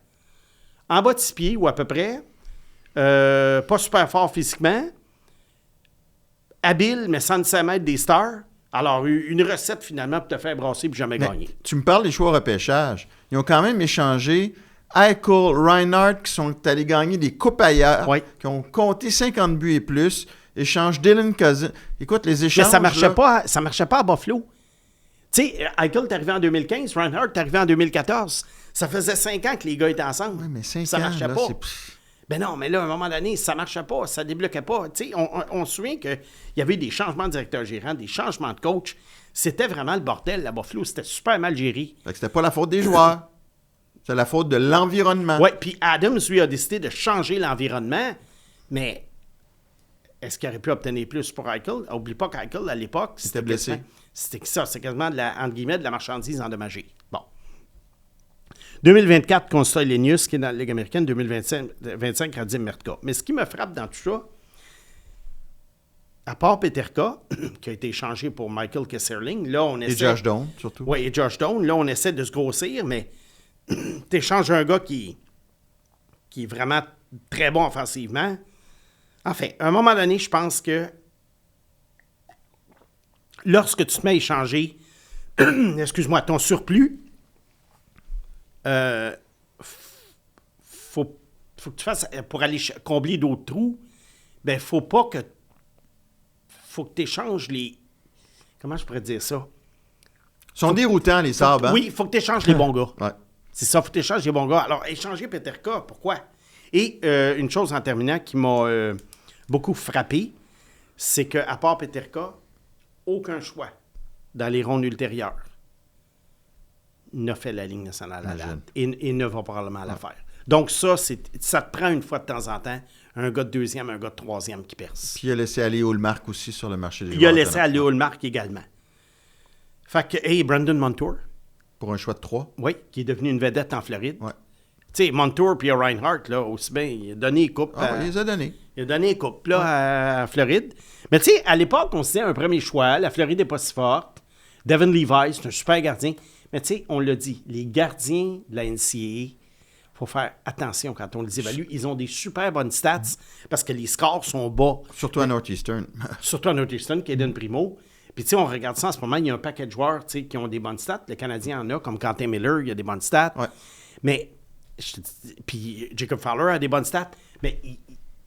En bas de 6 pieds ou à peu près, pas super fort physiquement, habile, mais sans nécessairement être des stars. Alors, une recette, finalement, pour te faire brasser et jamais gagner. Tu me parles des choix au repêchage. Ils ont quand même échangé Eichel, Reinhart, qui sont allés gagner des coupes ailleurs, qui ont compté 50 buts et plus. Échange Dylan Cousins. Écoute, les échanges... Mais ça marchait pas à Buffalo. Tu sais, Eichel est arrivé en 2015, Reinhardt est arrivé en 2014. Ça faisait 5 ans que les gars étaient ensemble. Oui, mais 5 ça ans, marchait là, pas. c'est... Ben non, mais là, à un moment donné, ça marchait pas, ça débloquait pas. Tu sais, on se souvient qu'il y avait des changements de directeur gérant, des changements de coach. C'était vraiment le bordel, la Buffalo. C'était super mal géré. Fait que c'était pas la faute des joueurs. C'est la faute de l'environnement. Oui, puis Adams, lui, a décidé de changer l'environnement, mais est-ce qu'il aurait pu obtenir plus pour Eichel? Oublie pas qu'Eichel, à l'époque, C'était blessé. C'était ça, c'est quasiment, entre guillemets, de la marchandise endommagée. Bon. 2024, Constat Lenius, qui est dans la Ligue américaine, 2025, Radim Mertka. Mais ce qui me frappe dans tout ça, à part Peterka, qui a été échangé pour Michael Kesserling, là, on essaie... Et Josh Doan, surtout. Oui, et Josh Doan, là, on essaie de se grossir, mais tu échanges un gars qui est vraiment très bon offensivement. Enfin, à un moment donné, je pense que lorsque tu te mets à échanger, excuse-moi, ton surplus, faut que tu fasses, pour aller combler d'autres trous, ben faut que tu échanges les... Comment je pourrais dire ça? Ils sont déroutants, les Sabres. Hein? Oui, il faut que tu échanges les bons gars. Ouais. C'est ça, il faut que tu échanges les bons gars. Alors, échanger Peterka, pourquoi? Et une chose en terminant qui m'a beaucoup frappé, c'est qu'à part Peterka, aucun choix dans les rondes ultérieures n'a fait la Ligue nationale à date et ne va probablement la faire. Donc ça te prend une fois de temps en temps un gars de deuxième, un gars de troisième qui perce. Puis il a laissé aller Ullmark aussi sur le marché des Il a joueurs laissé autonomes. aller Ullmark également. Fait que, hey, Brandon Montour, Pour un choix de 3. oui, qui est devenu une vedette en Floride. Ouais. Tu sais, Montour puis Reinhardt, là, aussi bien, il a donné une coupe. Ah, il les a donnés. Il a donné une coupe, là, à Floride. Mais tu sais, à l'époque, on se disait un premier choix, la Floride n'est pas si forte. Devin Levi, c'est un super gardien. Mais tu sais, on l'a dit, les gardiens de la NCAA, il faut faire attention quand on les évalue. Ils ont des super bonnes stats parce que les scores sont bas. Surtout à Northeastern. Surtout à Northeastern, Caden Primo. Puis, tu sais, on regarde ça en ce moment, il y a un paquet de joueurs, tu sais, qui ont des bonnes stats. Le Canadien en a, comme Quentin Miller, il a des bonnes stats. Ouais. Mais, puis Jacob Fowler a des bonnes stats, mais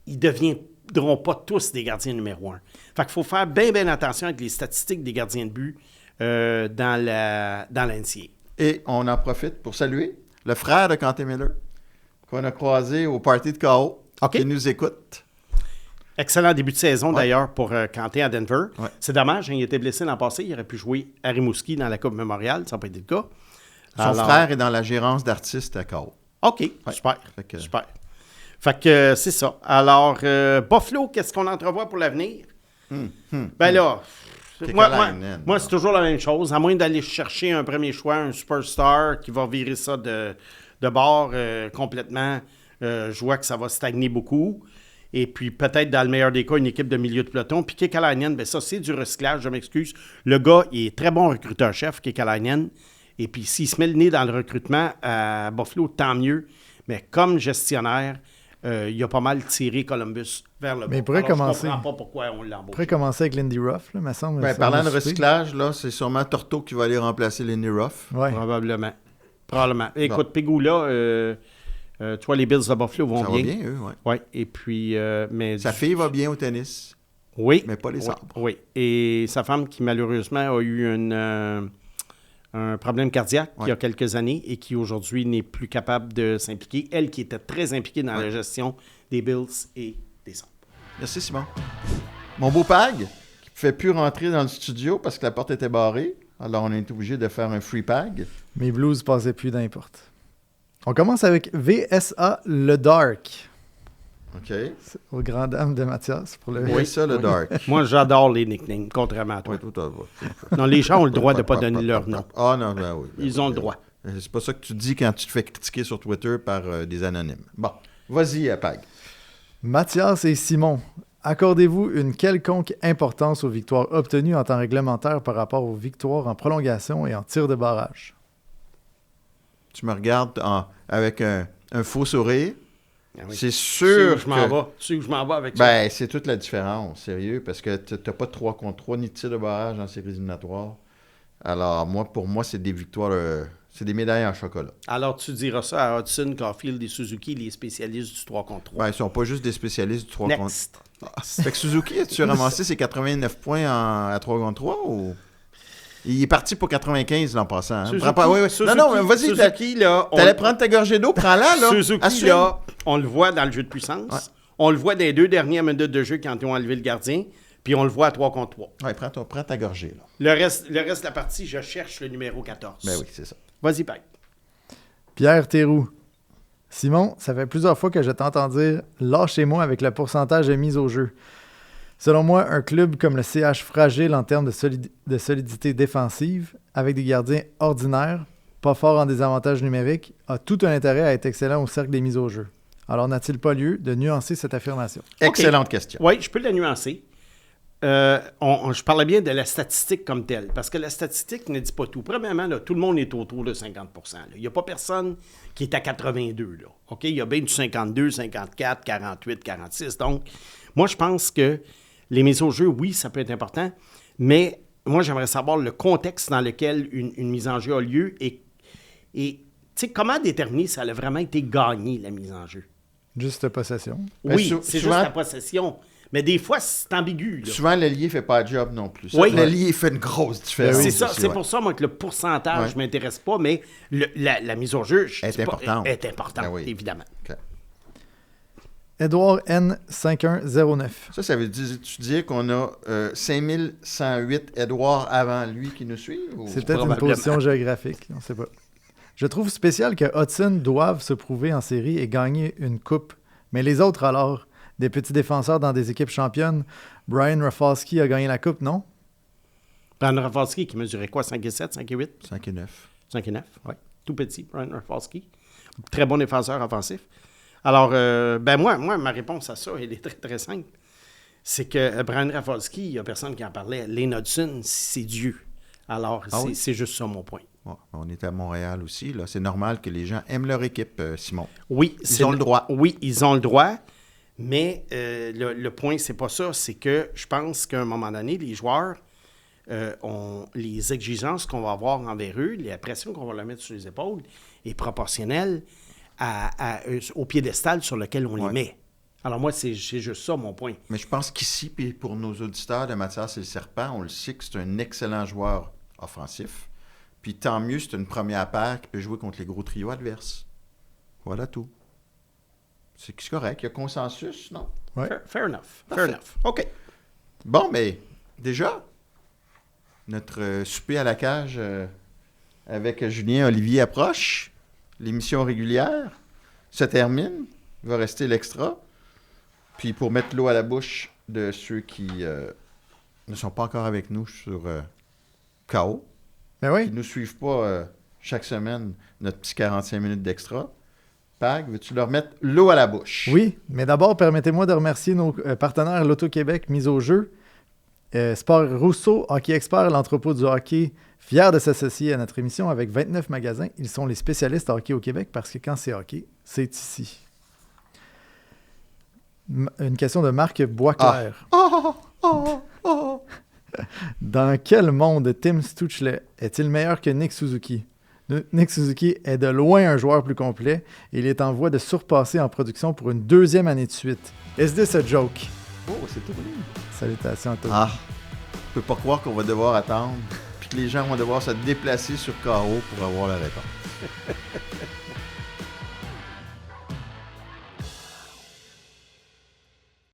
ils deviendront pas tous des gardiens numéro 1. Fait qu'il faut faire bien attention avec les statistiques des gardiens de but dans la NCAA. Et on en profite pour saluer le frère de Quentin Miller, qu'on a croisé au party de KO, OK. qui nous écoute. Excellent début de saison, d'ailleurs, pour Quentin à Denver. Ouais. C'est dommage, hein, il était blessé l'an passé. Il aurait pu jouer à Rimouski dans la Coupe Memorial. Ça n'a pas été le cas. Son frère est dans la gérance d'artistes à KO. OK, super. Fait que- Super. Fait que c'est ça. Alors, Buffalo, qu'est-ce qu'on entrevoit pour l'avenir? Ben là, moi, c'est toujours la même chose. À moins d'aller chercher un premier choix, un superstar qui va virer ça de bord complètement, je vois que ça va stagner beaucoup. Et puis, peut-être, dans le meilleur des cas, une équipe de milieu de peloton. Puis, Kekalainen, ben ça, c'est du recyclage, je m'excuse. Le gars, il est très bon recruteur-chef, Kekalainen. Et puis, s'il se met le nez dans le recrutement à Buffalo, tant mieux. Mais comme gestionnaire, il a pas mal tiré Columbus vers le bas. Mais il pourrait commencer. Je comprends pas pourquoi on On l'embauche. pourrait commencer avec Lindy Ruff, là, me semble. Ben, ça parlant va de souper. recyclage, là, c'est sûrement Torto qui va aller remplacer Lenny Ruff. Ouais. Probablement. Écoute, Pegula, tu vois, les Bills de Buffalo vont Ça va bien, eux, ouais. Oui, et puis... mais Sa fille va bien au tennis, oui, mais pas les oui, sabres. oui. Et sa femme qui, malheureusement, a eu un problème cardiaque il y a quelques années et qui, aujourd'hui, n'est plus capable de s'impliquer. Elle qui était très impliquée dans la gestion des Bills et des Sabres. Merci, Simon. Mon beau Pag, qui ne fait plus rentrer dans le studio parce que la porte était barrée. Alors, on a été obligé de faire un free Pag. Mes blues passaient plus d'importe. On commence avec VSA Le Dark. OK? C'est aux grandes dames de Mathias. Pour le... Oui, ça, le dark. Moi, j'adore les nicknames, contrairement à toi. Oui, tout à fait. Non, les gens ont le droit de ne pas donner leur nom. Ah non, ben oui. Ils ont le droit. C'est pas ça que tu dis quand tu te fais critiquer sur Twitter par des anonymes. Bon, vas-y, Pag. Mathias et Simon, accordez-vous une quelconque importance aux victoires obtenues en temps réglementaire par rapport aux victoires en prolongation et en tir de barrage? Tu me regardes avec un faux sourire. Ah oui. C'est Tu sais où sûr je m'en vais. Tu sais où je m'en vais avec ça. Ben, c'est toute la différence, sérieux, parce que tu n'as pas de 3 contre 3 ni de tir de barrage en séries éliminatoires. Alors, pour moi, c'est des victoires, c'est des médailles en chocolat. Alors, tu diras ça à Hudson, Caulfield et Suzuki, les spécialistes du 3 contre 3. Ben, ils sont pas juste des spécialistes du 3 contre Next. 3. Fait que Suzuki, as-tu ramassé ses 89 points à 3 contre 3 ou... Il est parti pour 95 l'an passant. Hein. Suzuki, Prends pas- oui, oui. Suzuki, Non, mais vas-y. Suzuki, là, T'allais prendre ta gorgée d'eau, prends-la, là. Suzuki, Assume. là, on le voit dans le jeu de puissance. Ouais. On le voit dans les 2 dernières minutes de jeu quand ils ont enlevé le gardien. Puis on le voit à 3 contre 3. Ouais, prends ta gorgée, là. Le reste de la partie, je cherche le numéro 14. Ben oui, c'est ça. Vas-y, Pat. Pierre Théroux. Simon, ça fait plusieurs fois que je t'entends dire « Lâchez-moi avec le pourcentage de mise au jeu ». Selon moi, un club comme le CH fragile en termes de solidité défensive, avec des gardiens ordinaires, pas forts en désavantage numérique, a tout un intérêt à être excellent au cercle des mises au jeu. Alors n'a-t-il pas lieu de nuancer cette affirmation? Excellente question. Oui, je peux la nuancer. Je parlais bien de la statistique comme telle, parce que la statistique ne dit pas tout. Premièrement, là, tout le monde est autour de 50 %. Il n'y a pas personne qui est à 82 là. OK? Il y a bien du 52, 54, 48, 46. Donc, moi, je pense que les mises au jeu, oui, ça peut être important, mais moi, j'aimerais savoir le contexte dans lequel une mise en jeu a lieu et tu sais, comment déterminer si elle a vraiment été gagnée, la mise en jeu? Juste possession. Ben, Oui, c'est souvent- juste la possession. Mais des fois, c'est ambigu. Là. Souvent, l'allié ne fait pas le job non plus. Oui. L'allié fait une grosse différence. C'est ça, aussi, c'est ouais. pour ça, moi, que le pourcentage ne Ouais. m'intéresse pas, mais la mise au jeu Est importante. est importante, Ben oui. évidemment. OK. Edouard N5109. Ça veut dire qu'on a 5108 Edouard avant lui qui nous suivent? Ou... C'est peut-être une Probablement. position géographique, on ne sait pas. Je trouve spécial que Hudson doive se prouver en série et gagner une coupe. Mais les autres alors, des petits défenseurs dans des équipes championnes, Brian Rafalski a gagné la coupe, non? Brian Rafalski, qui mesurait quoi, 5 et 7, 5 et 8? 5 et 9. 5 et 9, oui. Tout petit, Brian Rafalski. Très bon défenseur offensif. Alors, moi, ma réponse à ça, elle est très, très simple. C'est que Brian Rafalski, il n'y a personne qui en parlait. Lane Hudson, c'est Dieu. Alors, oui? c'est juste ça mon point. Ouais, on est à Montréal aussi. Là. C'est normal que les gens aiment leur équipe, Simon. Oui, Ils ont le droit. Oui, ils ont le droit. Mais le point, c'est pas ça. C'est que je pense qu'à un moment donné, les joueurs ont les exigences qu'on va avoir envers eux, la pression qu'on va leur mettre sur les épaules est proportionnelle au piédestal sur lequel on les met. Alors moi, c'est juste ça mon point. Mais je pense qu'ici, puis pour nos auditeurs de Mathias et le Serpent, on le sait que c'est un excellent joueur offensif. Puis tant mieux, c'est une première paire qui peut jouer contre les gros trios adverses. Voilà tout. C'est correct. Il y a consensus, non? Ouais. Fair enough. Parfait. Fair enough. OK. Bon, mais déjà, notre souper à la cage avec Julien Olivier approche. L'émission régulière se termine. Il va rester l'extra. Puis pour mettre l'eau à la bouche de ceux qui ne sont pas encore avec nous sur KO, Ben oui. qui ne nous suivent pas chaque semaine notre petit 45 minutes d'extra, Pag, veux-tu leur mettre l'eau à la bouche? Oui, mais d'abord, permettez-moi de remercier nos partenaires L'Auto-Québec, Mise au jeu, Sport Rousseau, Hockey Expert, l'entrepôt du hockey, fier de s'associer à notre émission avec 29 magasins. Ils sont les spécialistes hockey au Québec parce que quand c'est hockey, c'est ici. Une question de Marc Boisclair. Dans quel monde Tim Stutzle est-il meilleur que Nick Suzuki? Nick Suzuki est de loin un joueur plus complet et il est en voie de surpasser en production pour une 2e année de suite. Is this a joke? Oh, c'est tout bon. Salutations à tous. Ah, je peux pas croire qu'on va devoir attendre, puis que les gens vont devoir se déplacer sur KO pour avoir la réponse.